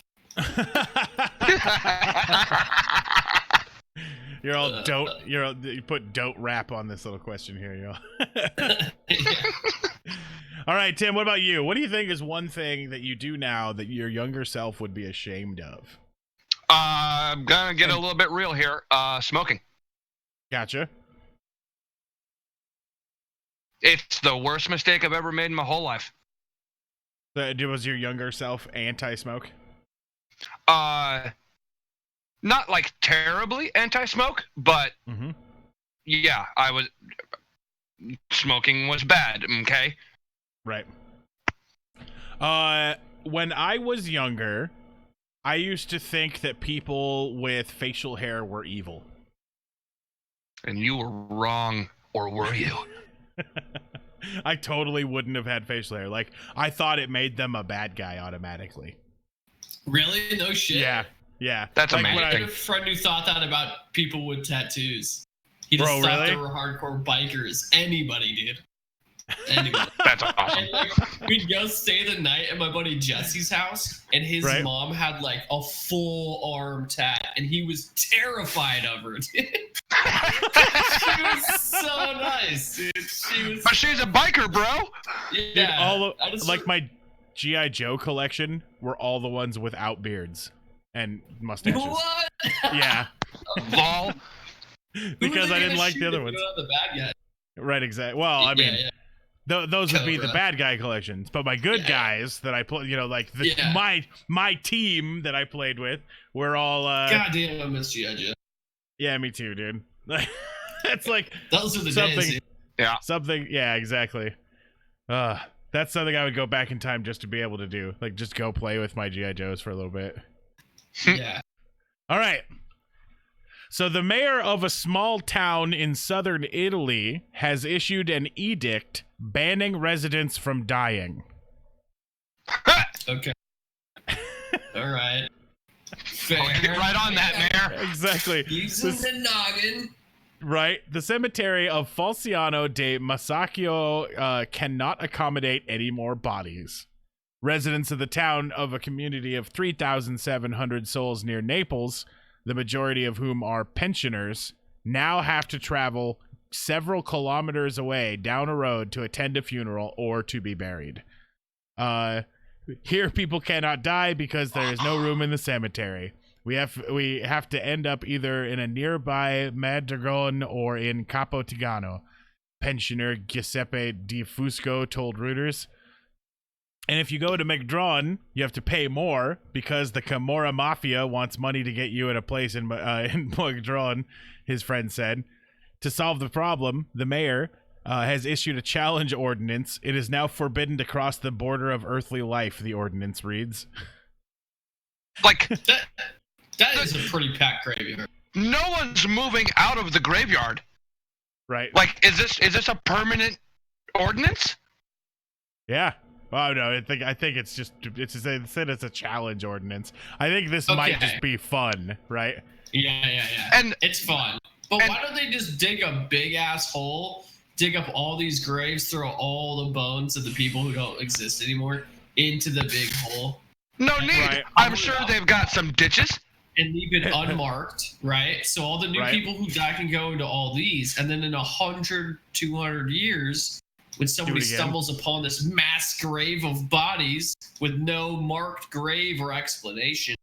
A: You're all you put "don't rap" on this little question here, All right, Tim, what about you? What do you think is one thing that you do now that your younger self would be ashamed of?
B: I'm gonna get a little bit real here. Smoking.
A: Gotcha.
B: It's the worst mistake I've ever made in my whole life.
A: Was your younger self anti-smoke?
B: Not like terribly anti-smoke, but yeah, I was. Smoking was bad. Okay.
A: Right. When I was younger, I used to think that people with facial hair were evil.
B: And you were wrong, or were you?
A: I totally wouldn't have had facial hair. I thought it made them a bad guy automatically.
C: Really? No shit.
A: Yeah.
B: That's amazing.
C: I had a friend who thought that about people with tattoos. He just thought they were hardcore bikers. Anybody, dude. Anybody.
B: That's awesome.
C: And, we'd go stay the night at my buddy Jesse's house, and his mom had a full arm tat, and he was terrified of her, dude. She was so nice, dude.
B: But she's a biker, bro.
C: Yeah.
A: Dude, my G.I. Joe collection were all the ones without beards and mustaches.
C: What?
A: Yeah.
B: Vol.
A: Because I didn't like the other ones.
C: The bad guy.
A: Right, exactly. Well, I mean, those would be the bad guy collections, but my good guys that I play, my team that I played with were all.
C: God damn, I miss G.I. Joe.
A: Yeah, me too, dude. It's
C: those are the
A: something.
C: Days,
B: yeah.
A: Something. Yeah, exactly. That's something I would go back in time just to be able to do. Just go play with my G.I. Joes for a little bit.
C: Yeah.
A: All right. So the mayor of a small town in southern Italy has issued an edict banning residents from dying.
C: Okay. All right. Fair.
B: I'll get right on that, Mayor.
A: Exactly.
C: Using the noggin.
A: Right. The cemetery of Falciano de Masaccio cannot accommodate any more bodies. Residents of the town of a community of 3,700 souls near Naples, the majority of whom are pensioners, now have to travel several kilometers away down a road to attend a funeral or to be buried. Here, people cannot die because there is no room in the cemetery. We have to end up either in a nearby Madrigon or in Capotigano, pensioner Giuseppe Di Fusco told Reuters. And if you go to McDrawn, you have to pay more because the Camorra Mafia wants money to get you in a place in McDrawn, his friend said. To solve the problem, the mayor has issued a challenge ordinance. It is now forbidden to cross the border of earthly life, the ordinance reads.
B: Like,
C: that is a pretty packed graveyard.
B: No one's moving out of the graveyard.
A: Right.
B: Like, is this a permanent ordinance?
A: Yeah. Oh no, I think it's a challenge ordinance. I think this might just be fun, right?
C: Yeah.
B: And
C: it's fun. But why don't they just dig a big ass hole, dig up all these graves, throw all the bones of the people who don't exist anymore into the big hole?
B: No need. Right. I'm sure they've got some ditches.
C: And leave it unmarked, right? So all the new people who die can go into all these, and then in 100, 200 years, when somebody stumbles upon this mass grave of bodies with no marked grave or explanation,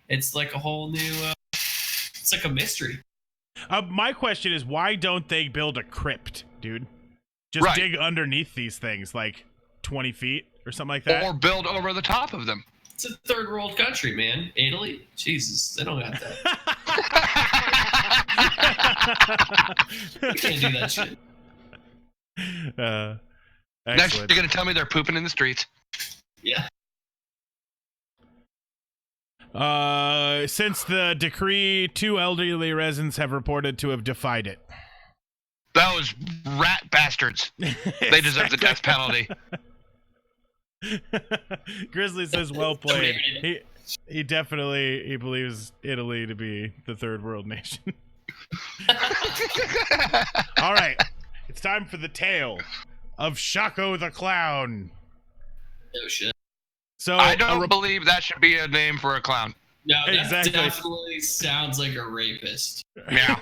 C: it's like a whole new, it's like a mystery.
A: My question is, why don't they build a crypt, dude? Just dig underneath these things, like 20 feet or something like that.
B: Or build over the top of them.
C: It's a third world country, man. Italy? Jesus, they don't got that. You can't do that shit.
B: Next, you're going to tell me they're pooping in the streets.
C: Yeah.
A: Since the decree, 2 elderly residents have reported to have defied it.
B: Those rat bastards. They deserve the death penalty.
A: Grizzly says, well played. He definitely believes Italy to be the third world nation. All right. It's time for the tale of Shaco the Clown.
C: Oh, shit.
A: So
B: I don't believe that should be a name for a clown.
C: No, that definitely sounds like a rapist.
B: Yeah.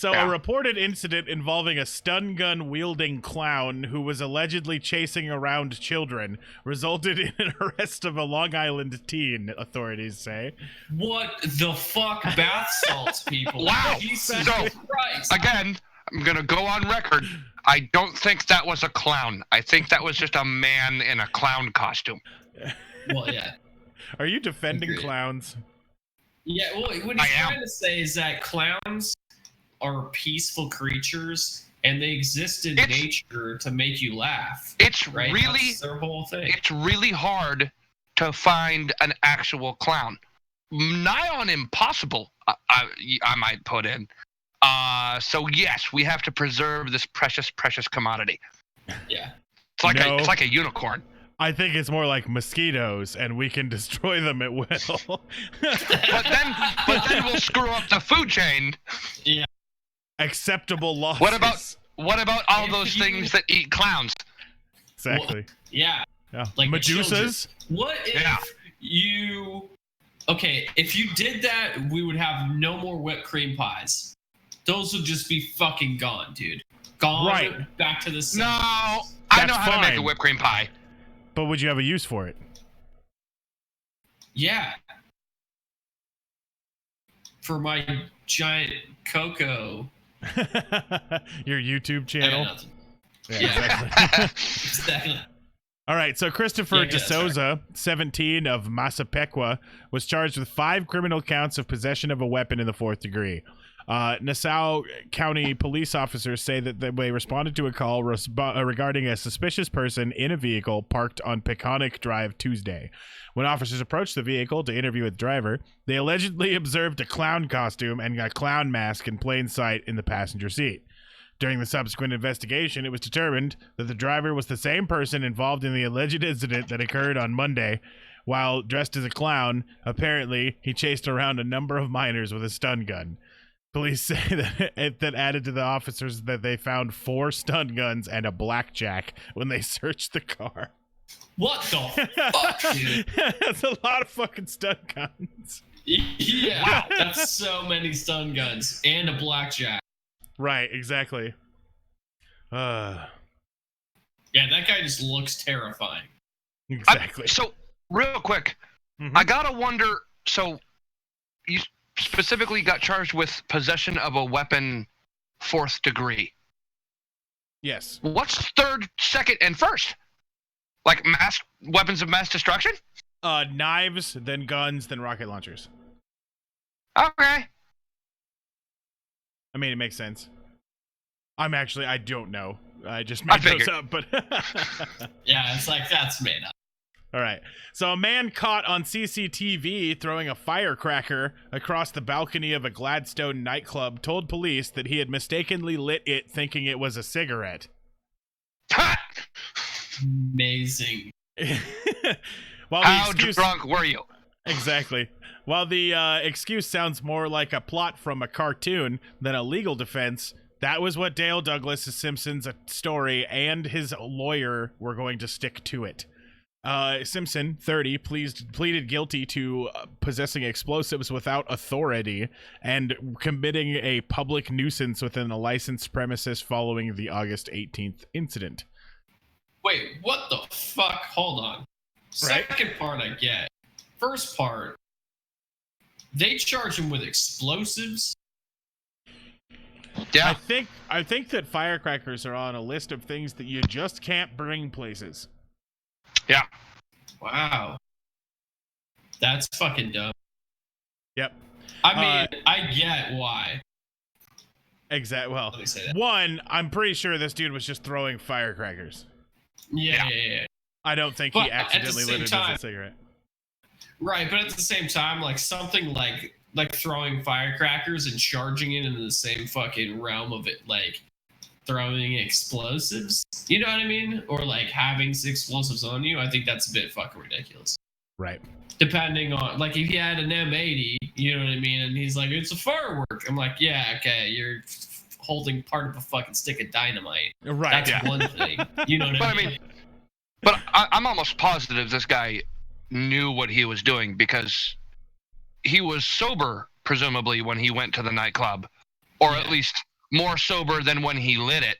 A: A reported incident involving a stun gun wielding clown who was allegedly chasing around children resulted in an arrest of a Long Island teen, authorities say.
C: What the fuck? Bath salts, people.
B: Wow.
C: Jesus Christ.
B: Again, I'm going to go on record. I don't think that was a clown. I think that was just a man in a clown costume.
C: Well, yeah.
A: Are you defending clowns?
C: Yeah, well, what he's trying to say is that clowns are peaceful creatures and they exist in nature to make you laugh.
B: It's
C: right?
B: really
C: That's their whole thing.
B: It's really hard to find an actual clown. Nigh on impossible, I might put in. So yes, we have to preserve this precious, precious commodity.
C: Yeah.
B: It's like a unicorn.
A: I think it's more like mosquitoes, and we can destroy them at will.
B: but then we'll screw up the food chain.
C: Yeah.
A: Acceptable losses.
B: What about all those things that eat clowns?
A: Exactly.
C: Well, yeah.
A: Like Medusas?
C: What if you... Okay, if you did that, we would have no more whipped cream pies. Those would just be fucking gone, dude. Gone.
A: Right.
C: Back to the sun.
B: No, I know how to make a whipped cream pie.
A: But would you have a use for it?
C: Yeah. For my giant cocoa.
A: Your YouTube channel?
C: Yeah. Exactly.
A: All right, so Christopher DeSouza, 17, of Massapequa, was charged with 5 criminal counts of possession of a weapon in the 4th degree. Nassau County police officers say that they responded to a call regarding a suspicious person in a vehicle parked on Peconic Drive Tuesday. When officers approached the vehicle to interview its driver, they allegedly observed a clown costume and a clown mask in plain sight in the passenger seat. During the subsequent investigation, it was determined that the driver was the same person involved in the alleged incident that occurred on Monday. While dressed as a clown, apparently he chased around a number of minors with a stun gun. Police say that added to the officers that they found 4 stun guns and a blackjack when they searched the car.
C: What the fuck, dude?
A: That's a lot of fucking stun guns.
C: Yeah, that's so many stun guns and a blackjack.
A: Right, exactly.
C: Yeah, that guy just looks terrifying.
A: Exactly.
B: So, real quick,
A: Mhm.
B: I gotta wonder. So, you specifically got charged with possession of a weapon, 4th degree.
A: Yes.
B: What's 3rd, 2nd, and 1st? Like weapons of mass destruction?
A: Knives, then guns, then rocket launchers.
B: Okay.
A: I mean, it makes sense. I don't know. I just made those up, but
C: Yeah, it's like that's made up.
A: all right. So a man caught on CCTV throwing a firecracker across the balcony of a Gladstone nightclub told police that he had mistakenly lit it thinking it was a cigarette.
C: Amazing.
A: While the
B: How
A: excuse,
B: drunk were you?
A: exactly. While the excuse sounds more like a plot from a cartoon than a legal defense, that was what Dale Douglas, Simpson's story, and his lawyer were going to stick to it. Simpson, 30, pleaded guilty to possessing explosives without authority and committing a public nuisance within a licensed premises following the August 18th incident.
C: Wait, what the fuck? Hold on.
A: Right.
C: Second part I get. First part, they charge him with explosives.
B: Yeah.
A: I think that firecrackers are on a list of things that you just can't bring places.
B: Yeah.
C: Wow. That's fucking dumb.
A: Yep.
C: I mean, I get why.
A: Exactly. Well,
C: Let me say that.
A: one, I'm pretty sure this dude was just throwing firecrackers.
C: Yeah.
A: I don't think
C: But
A: he
C: at the
A: accidentally
C: same
A: lit it as
C: time-
A: a cigarette.
C: Right, but at the same time, like something like throwing firecrackers and charging it into the same fucking realm of it, like throwing explosives. You know what I mean? Or like having explosives on you. I think that's a bit fucking ridiculous.
A: Right.
C: Depending on, like, if he had an M80, you know what I mean, and he's like, it's a firework. I'm like, yeah, okay, you're holding part of a fucking stick of dynamite.
A: Right.
C: That's one thing. You know what
B: But
C: I
B: I
C: mean?
B: mean, but I'm almost positive this guy knew what he was doing because he was sober, presumably, when he went to the nightclub, or at least more sober than when he lit it.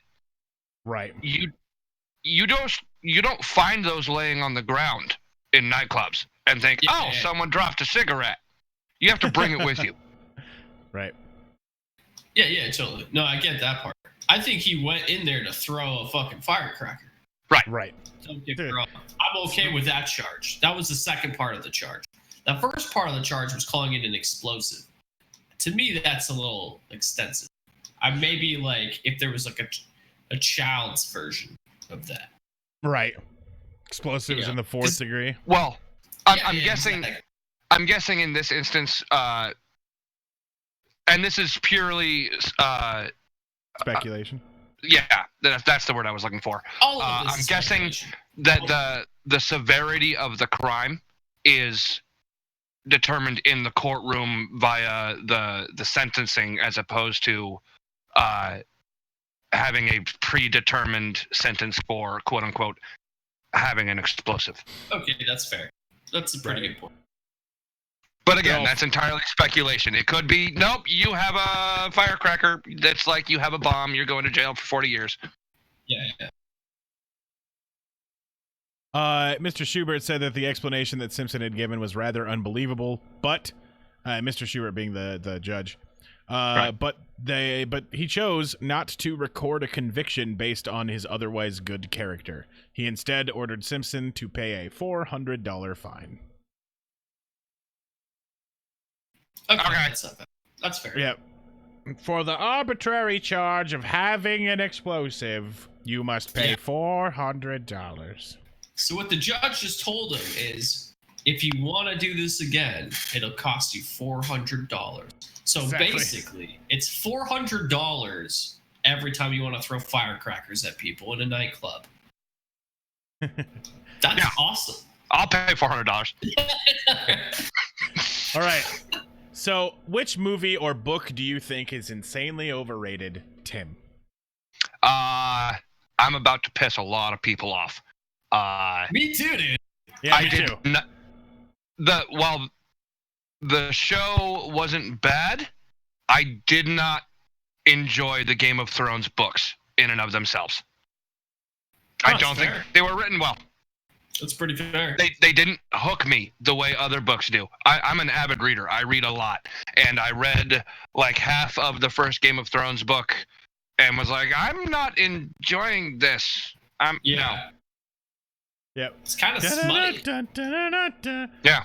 A: Right.
B: You don't find those laying on the ground in nightclubs and think, someone dropped a cigarette. You have to bring it with you.
A: Right.
C: Yeah, totally. No, I get that part. I think he went in there to throw a fucking firecracker.
A: Right.
C: Don't get me wrong. I'm okay with that charge. That was the second part of the charge. The first part of the charge was calling it an explosive. To me, that's a little extensive. I maybe like if there was like a child's version of that.
A: Right. Explosives
C: Yeah.
A: in the 4th degree.
B: Well, I'm guessing.
C: Exactly.
B: I'm guessing in this instance, and this is purely,
A: Speculation.
B: yeah, that's the word I was looking for.
C: All of this
B: I'm
C: is
B: guessing
C: speculation.
B: that the severity of the crime is determined in the courtroom via the sentencing, as opposed to having a predetermined sentence for quote unquote having an explosive.
C: Okay, that's fair. That's a pretty good point.
B: But again,
A: No.
B: that's entirely speculation. It could be, nope, you have a firecracker. That's like you have a bomb. You're going to jail for 40 years.
C: Yeah.
A: Mr. Schubert said that the explanation that Simpson had given was rather unbelievable, but Mr. Schubert being the judge,
B: Right.
A: but he chose not to record a conviction based on his otherwise good character. He instead ordered Simpson to pay a $400 fine.
C: Okay.
B: Okay.
C: That's not bad. That's fair.
A: Yep. For the arbitrary charge of having an explosive, you must pay $400.
C: So what the judge just told him is, if you want to do this again, it'll cost you $400. So
A: Exactly.
C: basically, it's $400 every time you want to throw firecrackers at people in a nightclub. That's
B: Yeah.
C: awesome.
B: I'll pay $400.
A: All right. So, which movie or book do you think is insanely overrated, Tim?
B: I'm about to piss a lot of people off.
C: Me too, dude.
A: Yeah, me too.
B: While the show wasn't bad, I did not enjoy the Game of Thrones books in and of themselves. I don't think they were written well.
C: That's pretty fair.
B: They didn't hook me the way other books do. I'm an avid reader. I read a lot. And I read like half of the first Game of Thrones book and was like, I'm not enjoying this. No.
A: Yep.
C: It's kind of smutty.
B: Yeah.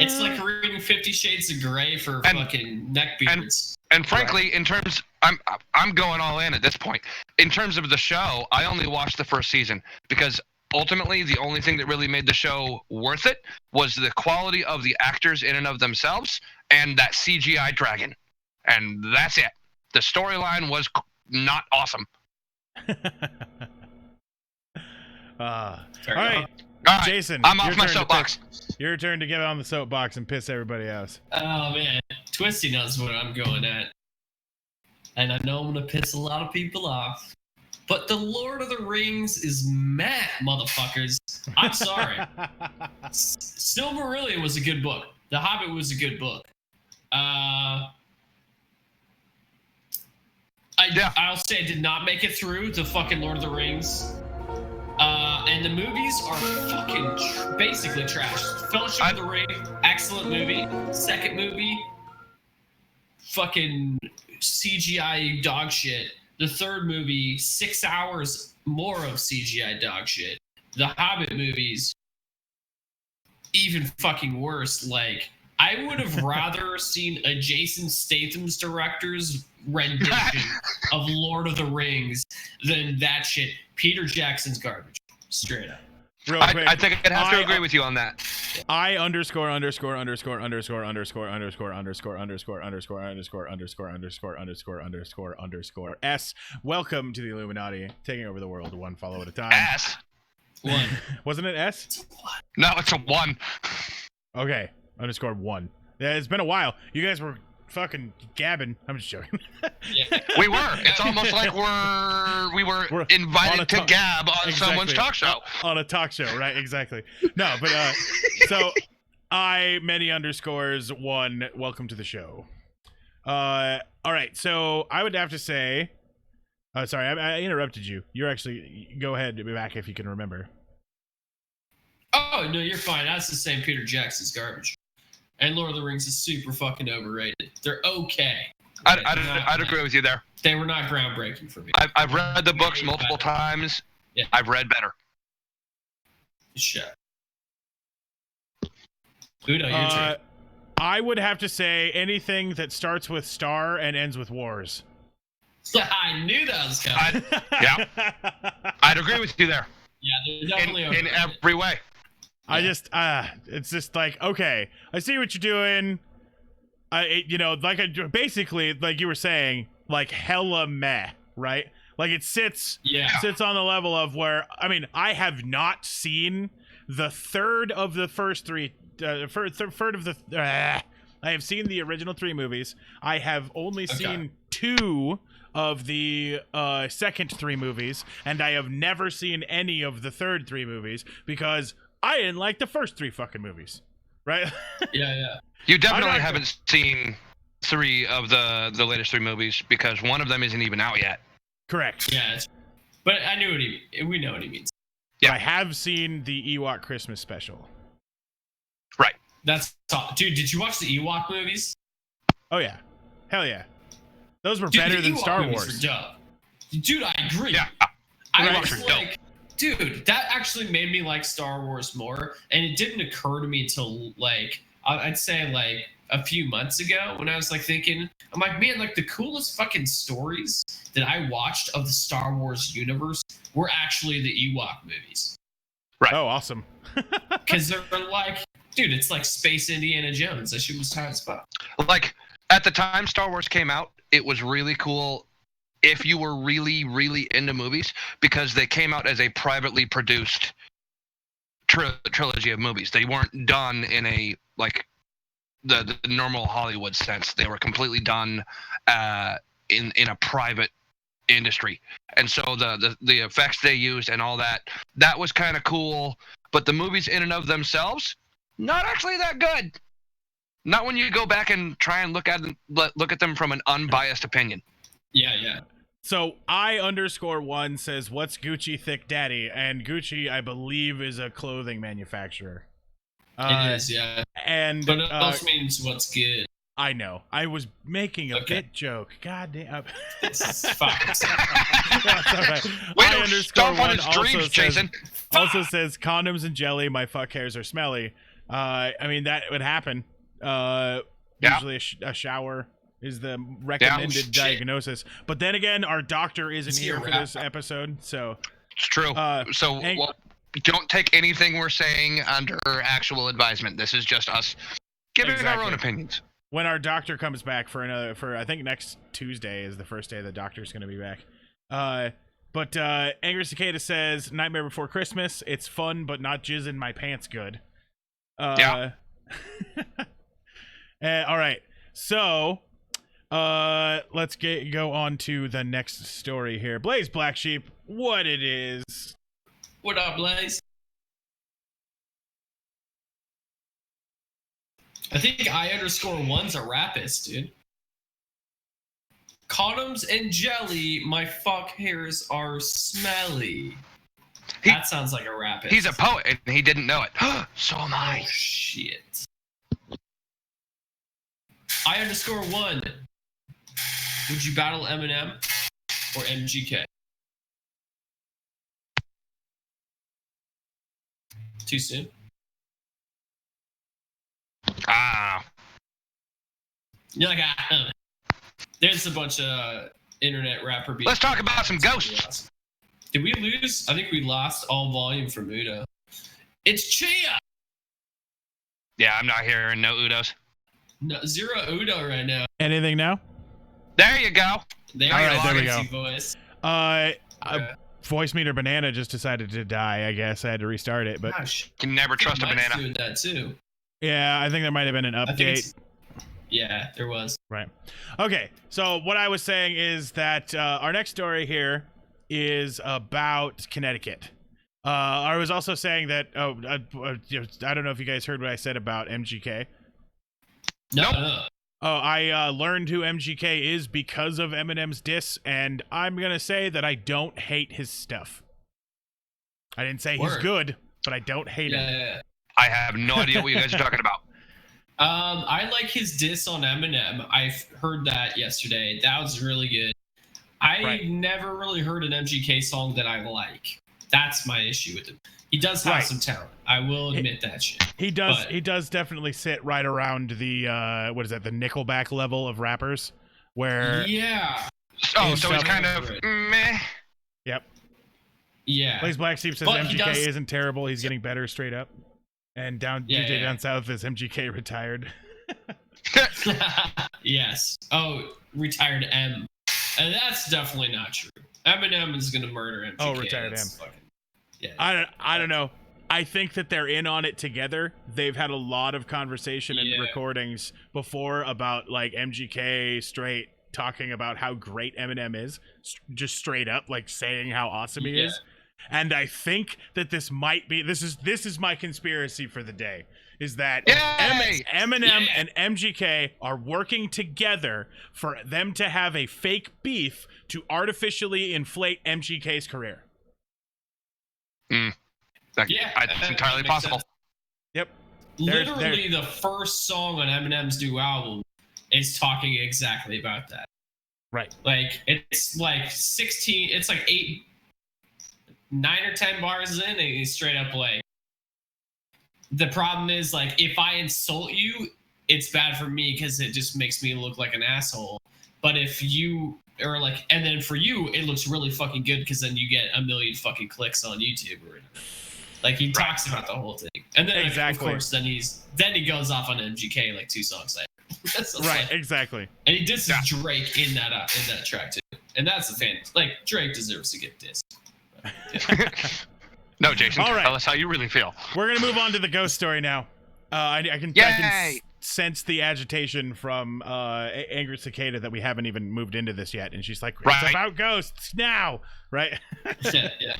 C: It's like reading 50 Shades of Grey for fucking neckbeards.
B: And frankly, in terms, I'm going all in at this point. In terms of the show, I only watched the first season because ultimately the only thing that really made the show worth it was the quality of the actors in and of themselves and that CGI dragon. And that's it. The storyline was not awesome.
A: All right, Jason,
B: I'm off my soapbox.
A: Your turn to get on the soapbox and piss everybody else.
C: Oh man, Twisty knows what I'm going at, and I know I'm gonna piss a lot of people off. But the Lord of the Rings is meh, motherfuckers. I'm sorry. Silmarillion was a good book. The Hobbit was a good book. I'll say I did not make it through the fucking Lord of the Rings. And the movies are fucking basically trash. Fellowship of the Ring, excellent movie. Second movie, fucking CGI dog shit. The third movie, 6 hours more of CGI dog shit. The Hobbit movies, even fucking worse. Like, I would have rather seen a Jason Statham's director's rendition of Lord of the Rings than that shit. Peter Jackson's garbage. Straight up.
A: Real quick,
B: I think I'd have to agree with you on that.
A: I ____________________________________________________________________________________________________________ Welcome to the Illuminati, taking over the world one follow at a time.
B: S.
C: One.
A: Wasn't it S?
B: No, it's a 1.
A: Okay, _1. Yeah, it's been a while. You guys were fucking gabbing. I'm just joking.
C: Yeah.
B: We were. It's almost like we were invited to gab on someone's talk show.
A: On a talk show, right? Exactly. No, but so many _1. Welcome to the show. All right. So I would have to say, sorry, I interrupted you. You're actually go ahead and be back if you can remember.
C: Oh no, you're fine. That's the same. Peter Jackson's garbage. And Lord of the Rings is super fucking overrated. They're okay.
B: I'd agree with you there.
C: They were not groundbreaking for me.
B: I've read the books multiple times. Yeah. I've read better.
C: Shut. Udo, your turn.
A: I would have to say anything that starts with star and ends with wars.
C: I knew that was coming.
B: Yeah. I'd agree with you there.
C: Yeah, they're definitely
B: in every way.
A: I just, it's just like, okay, I see what you're doing. Basically, like you were saying, like hella meh, right? Like it sits on the level of where, I mean, I have not seen the third of the first three, I have seen the original 3 movies. I have only seen 2 of the second 3 movies, and I have never seen any of the third 3 movies because I didn't like the first 3 fucking movies, right?
C: Yeah.
B: You definitely haven't seen 3 of the latest 3 movies because one of them isn't even out yet.
A: Correct.
C: Yeah, but I knew we know what he means.
A: Yeah, I have seen the Ewok Christmas special.
B: Right.
C: That's dude. Did you watch the Ewok movies?
A: Oh yeah, hell yeah. Those were better than Star Wars.
C: Dude, I agree.
B: Yeah,
C: I was like, dude, that actually made me like Star Wars more, and it didn't occur to me till like I'd say like a few months ago when I was like thinking, I'm like, man, like the coolest fucking stories that I watched of the Star Wars universe were actually the Ewok movies.
B: Right.
A: Oh, awesome.
C: Because they're like, dude, it's like Space Indiana Jones. That shit was tight as fuck.
B: Like at the time Star Wars came out, it was really cool if you were really, really into movies because they came out as a privately produced trilogy of movies. They weren't done in a like the normal Hollywood sense. They were completely done in a private industry. And so the effects they used and all that was kind of cool. But the movies in and of themselves, not actually that good. Not when you go back and try and look at them from an unbiased opinion.
C: Yeah.
A: So I_1 says, "What's Gucci Thick Daddy?" And Gucci, I believe, is a clothing manufacturer.
C: It is, yeah.
A: But
C: it also means what's good.
A: I know. I was making a bit joke. God damn.
C: It's fine.
A: Right. I_1 also Jason. Also says, "Condoms and jelly. My fuck hairs are smelly." I mean, that would happen. Usually a shower is the recommended diagnosis. But then again, our doctor isn't here for this episode, so
B: it's true. Don't take anything we're saying under actual advisement. This is just us giving our own opinions.
A: When our doctor comes back for I think next Tuesday is the first day the doctor's going to be back. But Angry Cicada says, "Nightmare Before Christmas. It's fun, but not jizz in my pants good." All right. So, let's go on to the next story here. Blaze Black Sheep, what it is?
C: What up, Blaze? I think I_1's a rapist, dude. Condoms and jelly, my fuck hairs are smelly. That sounds like a rapist.
B: He's a poet, and he didn't know it. So am I.
C: Oh, shit. I_1. Would you battle Eminem or MGK? Too soon? You're like, there's a bunch of internet rapper beats.
B: Let's talk about some ghosts.
C: Did we lose? I think we lost all volume from Udo. It's Chia!
B: Yeah, I'm not hearing no Udos.
C: No, zero Udo right now.
A: Anything now?
B: There you go.
C: There we go. Voice.
A: Voice meter banana just decided to die. I guess I had to restart it, but
C: gosh,
B: you can never trust a banana.
C: Doing that too.
A: Yeah, I think there might have been an update.
C: Yeah, there was.
A: Right. Okay. So what I was saying is that our next story here is about Connecticut. I was also saying that I don't know if you guys heard what I said about MGK.
C: No.
A: Oh, I learned who MGK is because of Eminem's diss, and I'm gonna say that I don't hate his stuff. I didn't say he's good, but I don't hate him.
C: Yeah.
B: I have no idea what you guys are talking about.
C: I like his diss on Eminem. I've heard that yesterday. That was really good. I never really heard an MGK song that I like. That's my issue with him. He does have some talent. I will admit that shit.
A: He does. He does definitely sit right around the what is that? The Nickelback level of rappers, where
B: so he's kind of meh.
A: Yep.
C: Yeah.
A: Blaze Black Sheep says MGK isn't terrible. He's getting better straight up. And DJ Down South is MGK retired.
C: Yes. Oh, retired M. And that's definitely not true. Eminem is gonna murder MGK.
A: Oh, retired M. I don't know. I think that they're in on it together. They've had a lot of conversation and recordings before about like MGK straight talking about how great Eminem is, just straight up like saying how awesome he is. And I think that this might be this is my conspiracy for the day, is that Eminem and MGK are working together for them to have a fake beef to artificially inflate MGK's career.
B: That's entirely possible.
C: Sense.
A: Yep.
C: Literally, the first song on Eminem's new album is talking exactly about that.
A: Right.
C: Like, it's like 16, it's like 9 or 10 bars in, and he's straight up like, the problem is, like, if I insult you, it's bad for me because it just makes me look like an asshole. But if you are like, and then for you, it looks really fucking good because then you get a million fucking clicks on YouTube or whatever. Like, he talks about the whole thing. And then, of course, then he goes off on MGK like 2 songs later.
A: Right, exactly.
C: And he disses Drake in that track too. And that's the fan. Like, Drake deserves to get dissed.
B: No, Jason,
A: all right.
B: Tell us how you really feel.
A: We're going to move on to the ghost story now. I can sense the agitation from Angry Cicada that we haven't even moved into this yet, and she's like, "It's about ghosts now, right?"
C: Yeah.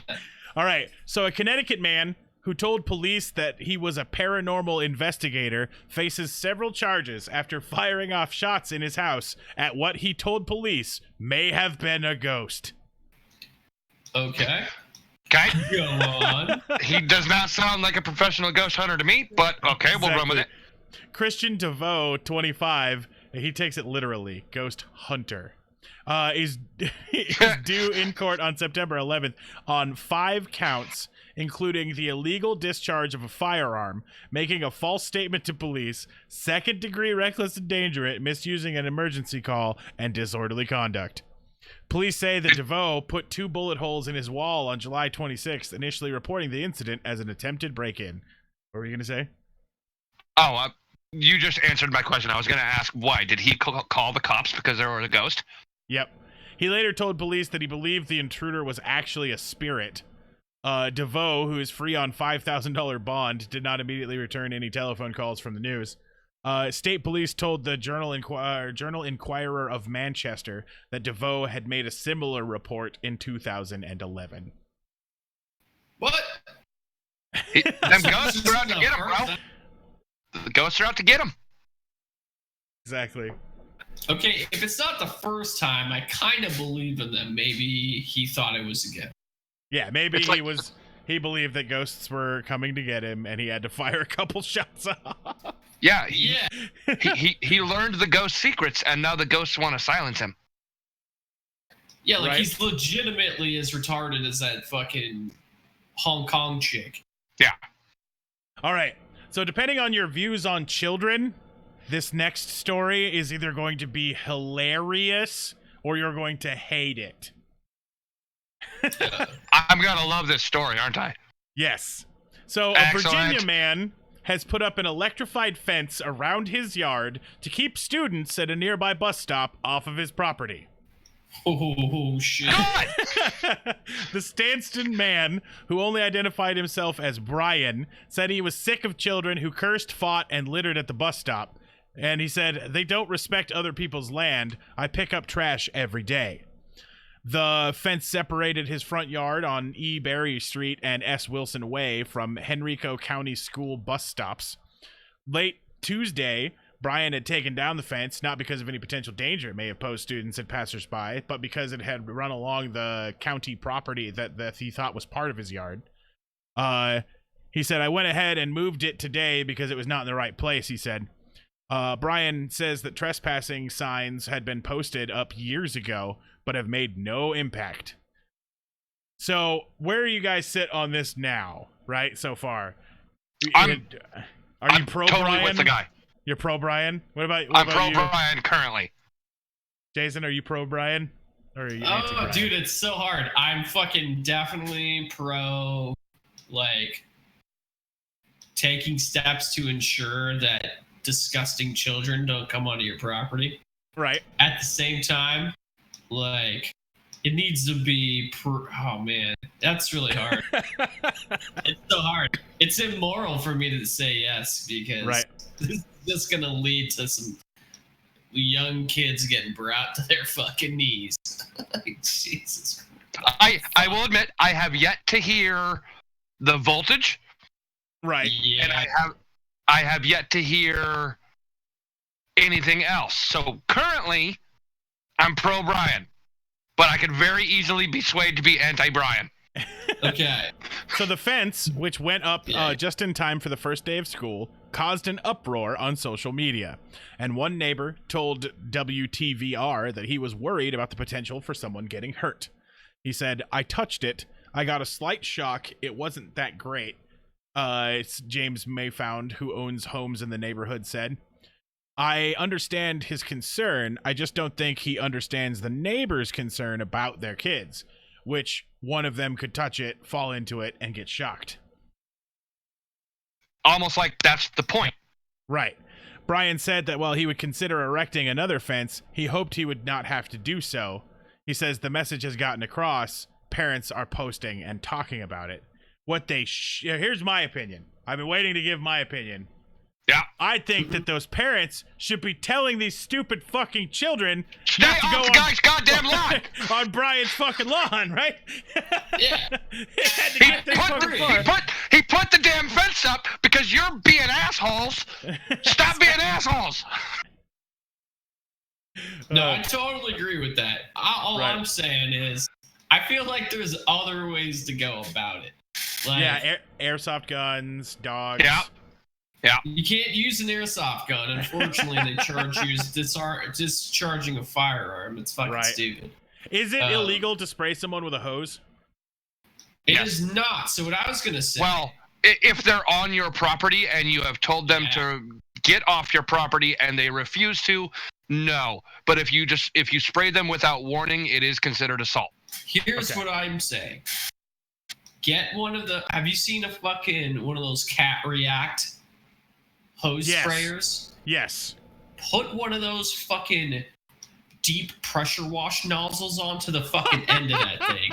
A: All right. So a Connecticut man who told police that he was a paranormal investigator faces several charges after firing off shots in his house at what he told police may have been a ghost.
C: Okay.
B: Go
C: on.
B: He does not sound like a professional ghost hunter to me, but okay, we'll run with it.
A: Christian DeVoe, 25, he takes it literally, ghost hunter, is due in court on September 11th on 5 counts, including the illegal discharge of a firearm, making a false statement to police, second-degree reckless endangerment, misusing an emergency call, and disorderly conduct. Police say that DeVoe put 2 bullet holes in his wall on July 26th, initially reporting the incident as an attempted break-in. What were you going to say?
B: Oh, you just answered my question. I was going to ask why. Did he call the cops because there was a ghost?
A: Yep. He later told police that he believed the intruder was actually a spirit. DeVoe, who is free on $5,000 bond, did not immediately return any telephone calls from the news. State police told the Journal Inquirer of Manchester that DeVoe had made a similar report in 2011.
C: What?
B: Them ghosts are out to get him, bro. The ghosts are out to get him.
A: Exactly.
C: Okay, if it's not the first time, I kind of believe in them. Maybe he thought it was a gift.
A: Yeah, maybe he believed that ghosts were coming to get him, and he had to fire a couple shots off.
B: Yeah, he learned the ghost secrets, and now the ghosts want to silence him.
C: Yeah, like he's legitimately as retarded as that fucking Hong Kong chick.
B: Yeah.
A: All right. So depending on your views on children, this next story is either going to be hilarious or you're going to hate it.
B: I'm going to love this story, aren't I?
A: Yes. So a Virginia man has put up an electrified fence around his yard to keep students at a nearby bus stop off of his property.
C: Oh, shit.
A: The Stanston man, who only identified himself as Brian, said he was sick of children who cursed, fought, and littered at the bus stop. And he said, "They don't respect other people's land. I pick up trash every day." The fence separated his front yard on E. Berry Street and S. Wilson Way from Henrico County School bus stops. Late Tuesday, Brian had taken down the fence, not because of any potential danger it may have posed students and passersby, but because it had run along the county property that he thought was part of his yard. He said, "I went ahead and moved it today because it was not in the right place," he said. Brian says that trespassing signs had been posted up years ago, but have made no impact. So, where do you guys sit on this now, right, so far? Are you pro
B: totally
A: Brian?
B: With the guy.
A: You're pro Brian? What about
B: I'm pro Brian currently.
A: Jason, are you pro Brian? Or are you anti-Brian?
C: Dude, it's so hard. I'm fucking definitely pro, like, taking steps to ensure that disgusting children don't come onto your property.
A: Right.
C: At the same time, like, it needs to be oh man, that's really hard. It's so hard. It's immoral for me to say yes because this is just gonna lead to some young kids getting brought to their fucking knees. Jesus Christ.
B: I will admit I have yet to hear the voltage.
A: Right.
C: Yeah.
B: And I have yet to hear anything else. So currently I'm pro Brian, but I could very easily be swayed to be anti-Brian.
C: Okay.
A: So the fence, which went up just in time for the first day of school, caused an uproar on social media. And one neighbor told WTVR that he was worried about the potential for someone getting hurt. He said, "I touched it. I got a slight shock. It wasn't that great." It's James Mayfound, who owns homes in the neighborhood, said, "I understand his concern. I just don't think he understands the neighbor's concern about their kids, which one of them could touch it, fall into it, and get shocked."
B: Almost like that's the point.
A: Right. Brian said that while he would consider erecting another fence, he hoped he would not have to do so. He says the message has gotten across. Parents are posting and talking about it. What they here's my opinion. I've been waiting to give my opinion.
B: Yeah.
A: I think that those parents should be telling these stupid fucking children
B: Stay
A: not to
B: off
A: go
B: the guy's goddamn lawn.
A: on Brian's fucking lawn, right?
C: Yeah.
B: He put the damn fence up because you're being assholes. Stop being assholes.
C: No, I totally agree with that. All I'm saying is, I feel like there's other ways to go about it. Like,
A: yeah, airsoft guns, dogs.
B: Yeah. Yeah.
C: You can't use an airsoft gun. Unfortunately, they charge you discharging a firearm. It's fucking stupid.
A: Is it illegal to spray someone with a hose?
C: It is not. So what I was going to say...
B: Well, if they're on your property and you have told them to get off your property and they refuse to, no. But if you spray them without warning, it is considered assault.
C: Here's what I'm saying. Get one of the... Have you seen one of those Cat React hose sprayers?
A: Yes.
C: Put one of those fucking deep pressure wash nozzles onto the fucking end of that thing.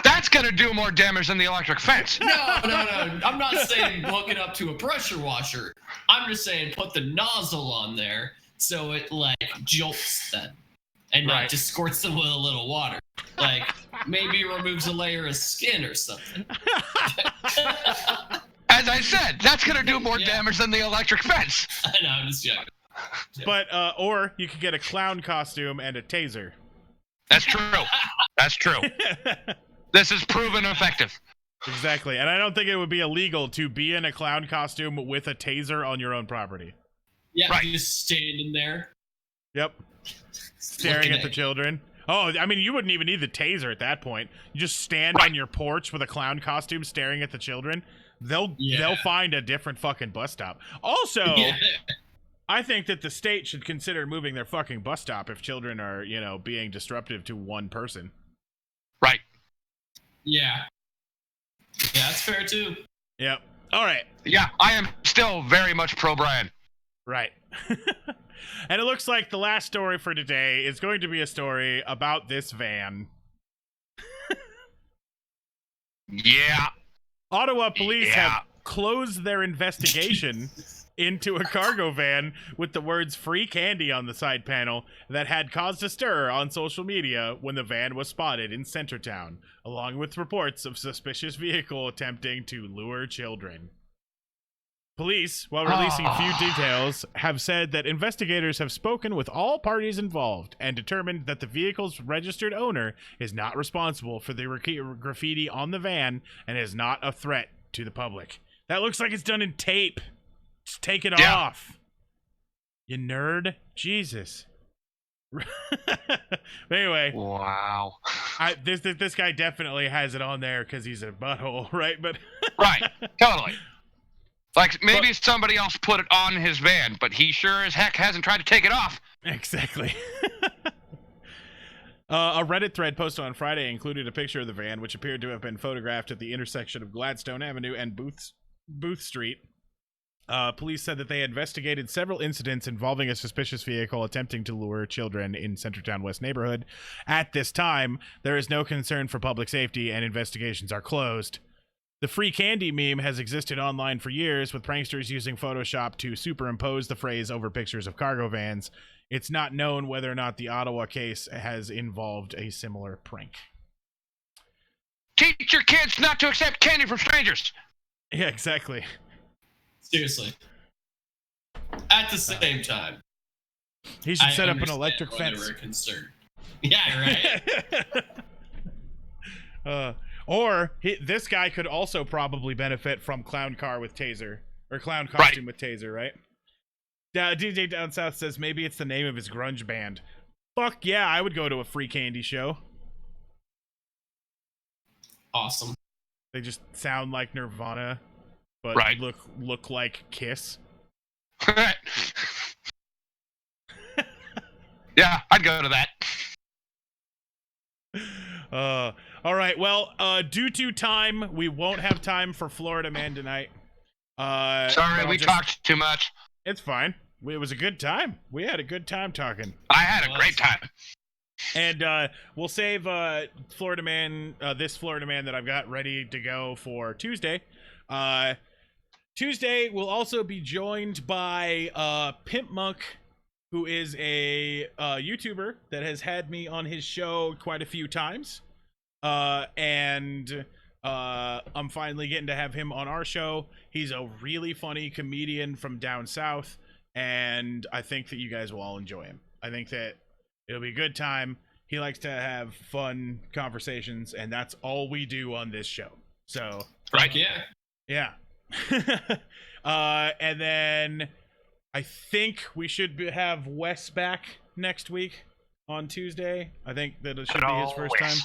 B: That's gonna do more damage than the electric fence.
C: No. I'm not saying hook it up to a pressure washer. I'm just saying put the nozzle on there so it like jolts them and not just squirts them with a little water. Like maybe removes a layer of skin or something.
B: As I said, that's gonna do more damage than the electric fence.
C: I know, I'm just joking.
A: But or you could get a clown costume and a taser.
B: That's true. That's true. This is proven effective.
A: Exactly, and I don't think it would be illegal to be in a clown costume with a taser on your own property.
C: Yeah, you just standing there.
A: Yep. Staring at the children. Oh, I mean, you wouldn't even need the taser at that point. You just stand on your porch with a clown costume staring at the children. They'll find a different fucking bus stop. Also, I think that the state should consider moving their fucking bus stop if children are, being disruptive to one person.
B: Right.
C: Yeah. Yeah, that's fair too.
A: Yep. All right.
B: Yeah, I am still very much pro Brian.
A: Right. And it looks like the last story for today is going to be a story about this van.
B: Yeah.
A: Ottawa police have closed their investigation into a cargo van with the words "free candy" on the side panel that had caused a stir on social media when the van was spotted in Centertown, along with reports of suspicious vehicle attempting to lure children. Police, while releasing few details, have said that investigators have spoken with all parties involved and determined that the vehicle's registered owner is not responsible for the graffiti on the van and is not a threat to the public. That looks like it's done in tape. Just take it off. You nerd. Jesus. Anyway.
B: Wow.
A: This guy definitely has it on there because he's a butthole, right? But
B: right. Totally. Like, maybe somebody else put it on his van, but he sure as heck hasn't tried to take it off.
A: Exactly. A Reddit thread posted on Friday included a picture of the van, which appeared to have been photographed at the intersection of Gladstone Avenue and Booth Street. Police said that they investigated several incidents involving a suspicious vehicle attempting to lure children in Centertown West neighborhood. At this time, there is no concern for public safety and investigations are closed. The free candy meme has existed online for years, with pranksters using Photoshop to superimpose the phrase over pictures of cargo vans. It's not known whether or not the Ottawa case has involved a similar prank.
B: Teach your kids not to accept candy from strangers.
A: Yeah, exactly.
C: Seriously. At the same time,
A: he should set up an electric fence.
C: They were concerned. Yeah, right.
A: This guy could also probably benefit from clown car with taser, or clown costume with taser, right? DJ Down South says maybe it's the name of his grunge band. Fuck yeah, I would go to a free candy show.
C: Awesome.
A: They just sound like Nirvana, but look like Kiss.
B: Yeah, I'd go to that.
A: All right. Well, due to time, we won't have time for Florida Man tonight.
B: Sorry, we talked too much.
A: It's fine. It was a good time. We had a good time talking.
B: I had a great time.
A: And we'll save Florida Man, this Florida Man that I've got ready to go for Tuesday. Tuesday, we'll also be joined by Pimp Monk, who is a YouTuber that has had me on his show quite a few times. And I'm finally getting to have him on our show. He's a really funny comedian from down south, and I think that you guys will all enjoy him. I think that it'll be a good time. He likes to have fun conversations, and that's all we do on this show. So,
C: Right,
A: yeah. And then I think we should have Wes back next week on Tuesday. I think that it should be his first time.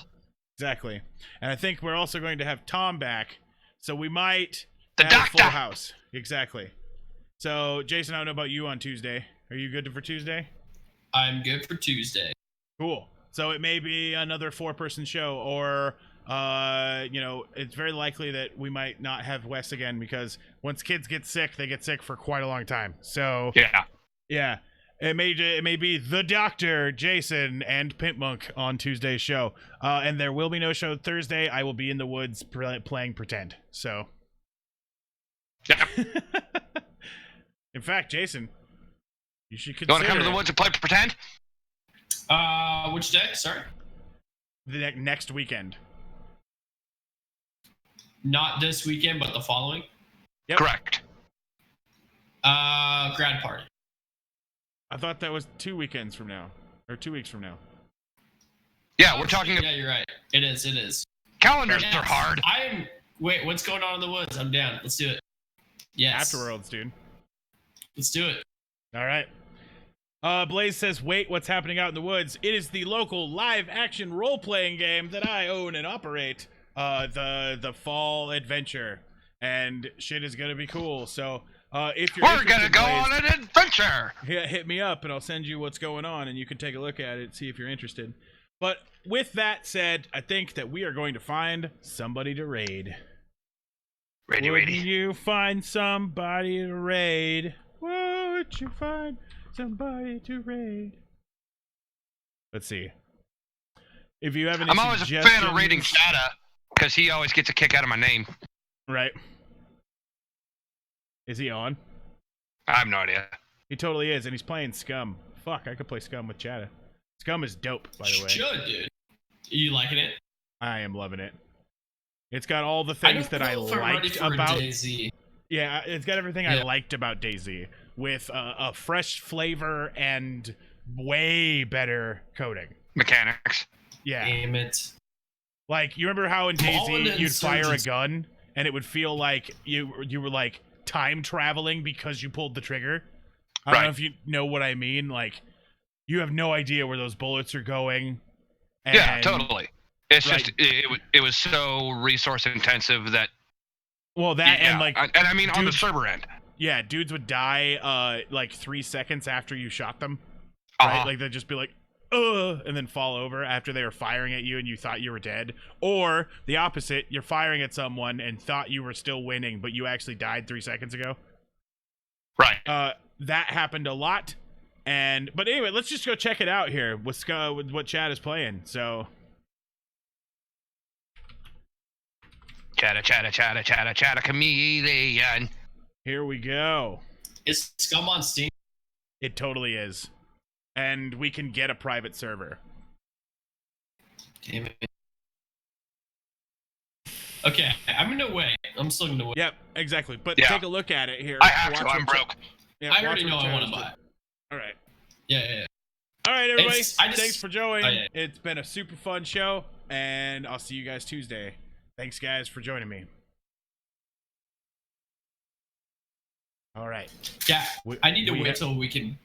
A: Exactly. And I think we're also going to have Tom back, so we might have a full house. Exactly. So, Jason, I don't know about you on Tuesday. Are you good for Tuesday?
C: I'm good for Tuesday.
A: Cool. So it may be another 4-person show, or it's very likely that we might not have Wes again, because once kids get sick, they get sick for quite a long time. So yeah, it may be the Doctor, Jason, and Pimp Monk on Tuesday's show, and there will be no show Thursday. I will be in the woods playing pretend. So
B: yeah.
A: In fact, Jason, you should consider.
B: You want to come to the woods and play pretend?
C: Which day? Sorry.
A: The next weekend.
C: Not this weekend, but the following.
A: Yep.
B: Correct.
C: Grad party.
A: I thought that was 2 weekends from now, or 2 weeks from now.
B: Yeah, we're talking.
C: Yeah, you're right. It is.
B: Calendars are hard.
C: Wait, what's going on in the woods? I'm down. Let's do it. Yes.
A: Afterworlds, dude.
C: Let's do it.
A: All right. Blaze says, wait, what's happening out in the woods? It is the local live-action role-playing game that I own and operate, the Fall Adventure, and shit is gonna be cool. So, if you're
B: we're gonna go on an adventure.
A: Hit me up, and I'll send you what's going on, and you can take a look at it, see if you're interested. But with that said, I think that we are going to find somebody to raid.
B: Ready.
A: Would you find somebody to raid? Would you find somebody to raid? Let's see. If you have any
B: I'm always a fan of raiding Shada, because he always gets a kick out of my name.
A: Right. Is he on?
B: I have no idea.
A: He totally is, and he's playing Scum. Fuck, I could play Scum with Chada. Scum is dope, by the way.
C: Should, dude. Are you liking it?
A: I am loving it. It's got all the things that I liked about
C: DayZ.
A: Yeah, it's got everything I liked about DayZ, with a fresh flavor and way better coding
B: Mechanics.
A: Yeah.
C: Damn it.
A: Like, you remember how in DayZ you'd fire a gun and it would feel like you were like time traveling because you pulled the trigger? I don't know if you know what I mean. Like, you have no idea where those bullets are going. And,
B: yeah, totally. It's just it was so resource intensive that.
A: Well, that and
B: I mean, on the server end.
A: Yeah, dudes would die like 3 seconds after you shot them. Right? Like, they'd just be like, and then fall over after they were firing at you and you thought you were dead. Or the opposite, you're firing at someone and thought you were still winning, but you actually died 3 seconds ago.
B: Right.
A: That happened a lot. But anyway, let's just go check it out here with what Chad is playing. So.
B: Chatta comedian.
A: Here we go.
C: Is Scum on Steam?
A: It totally is. And we can get a private server.
C: Damn it. Okay, I'm gonna wait. I'm still gonna wait.
A: Yep, exactly. But take a look at it here.
B: I have to. I'm broke.
A: Yeah,
C: I already know I want to buy.
A: All right.
C: Yeah.
A: All right, everybody. Thanks for joining.
C: Oh, yeah.
A: It's been a super fun show, and I'll see you guys Tuesday. Thanks, guys, for joining me. All right.
C: Yeah, I need to wait till we can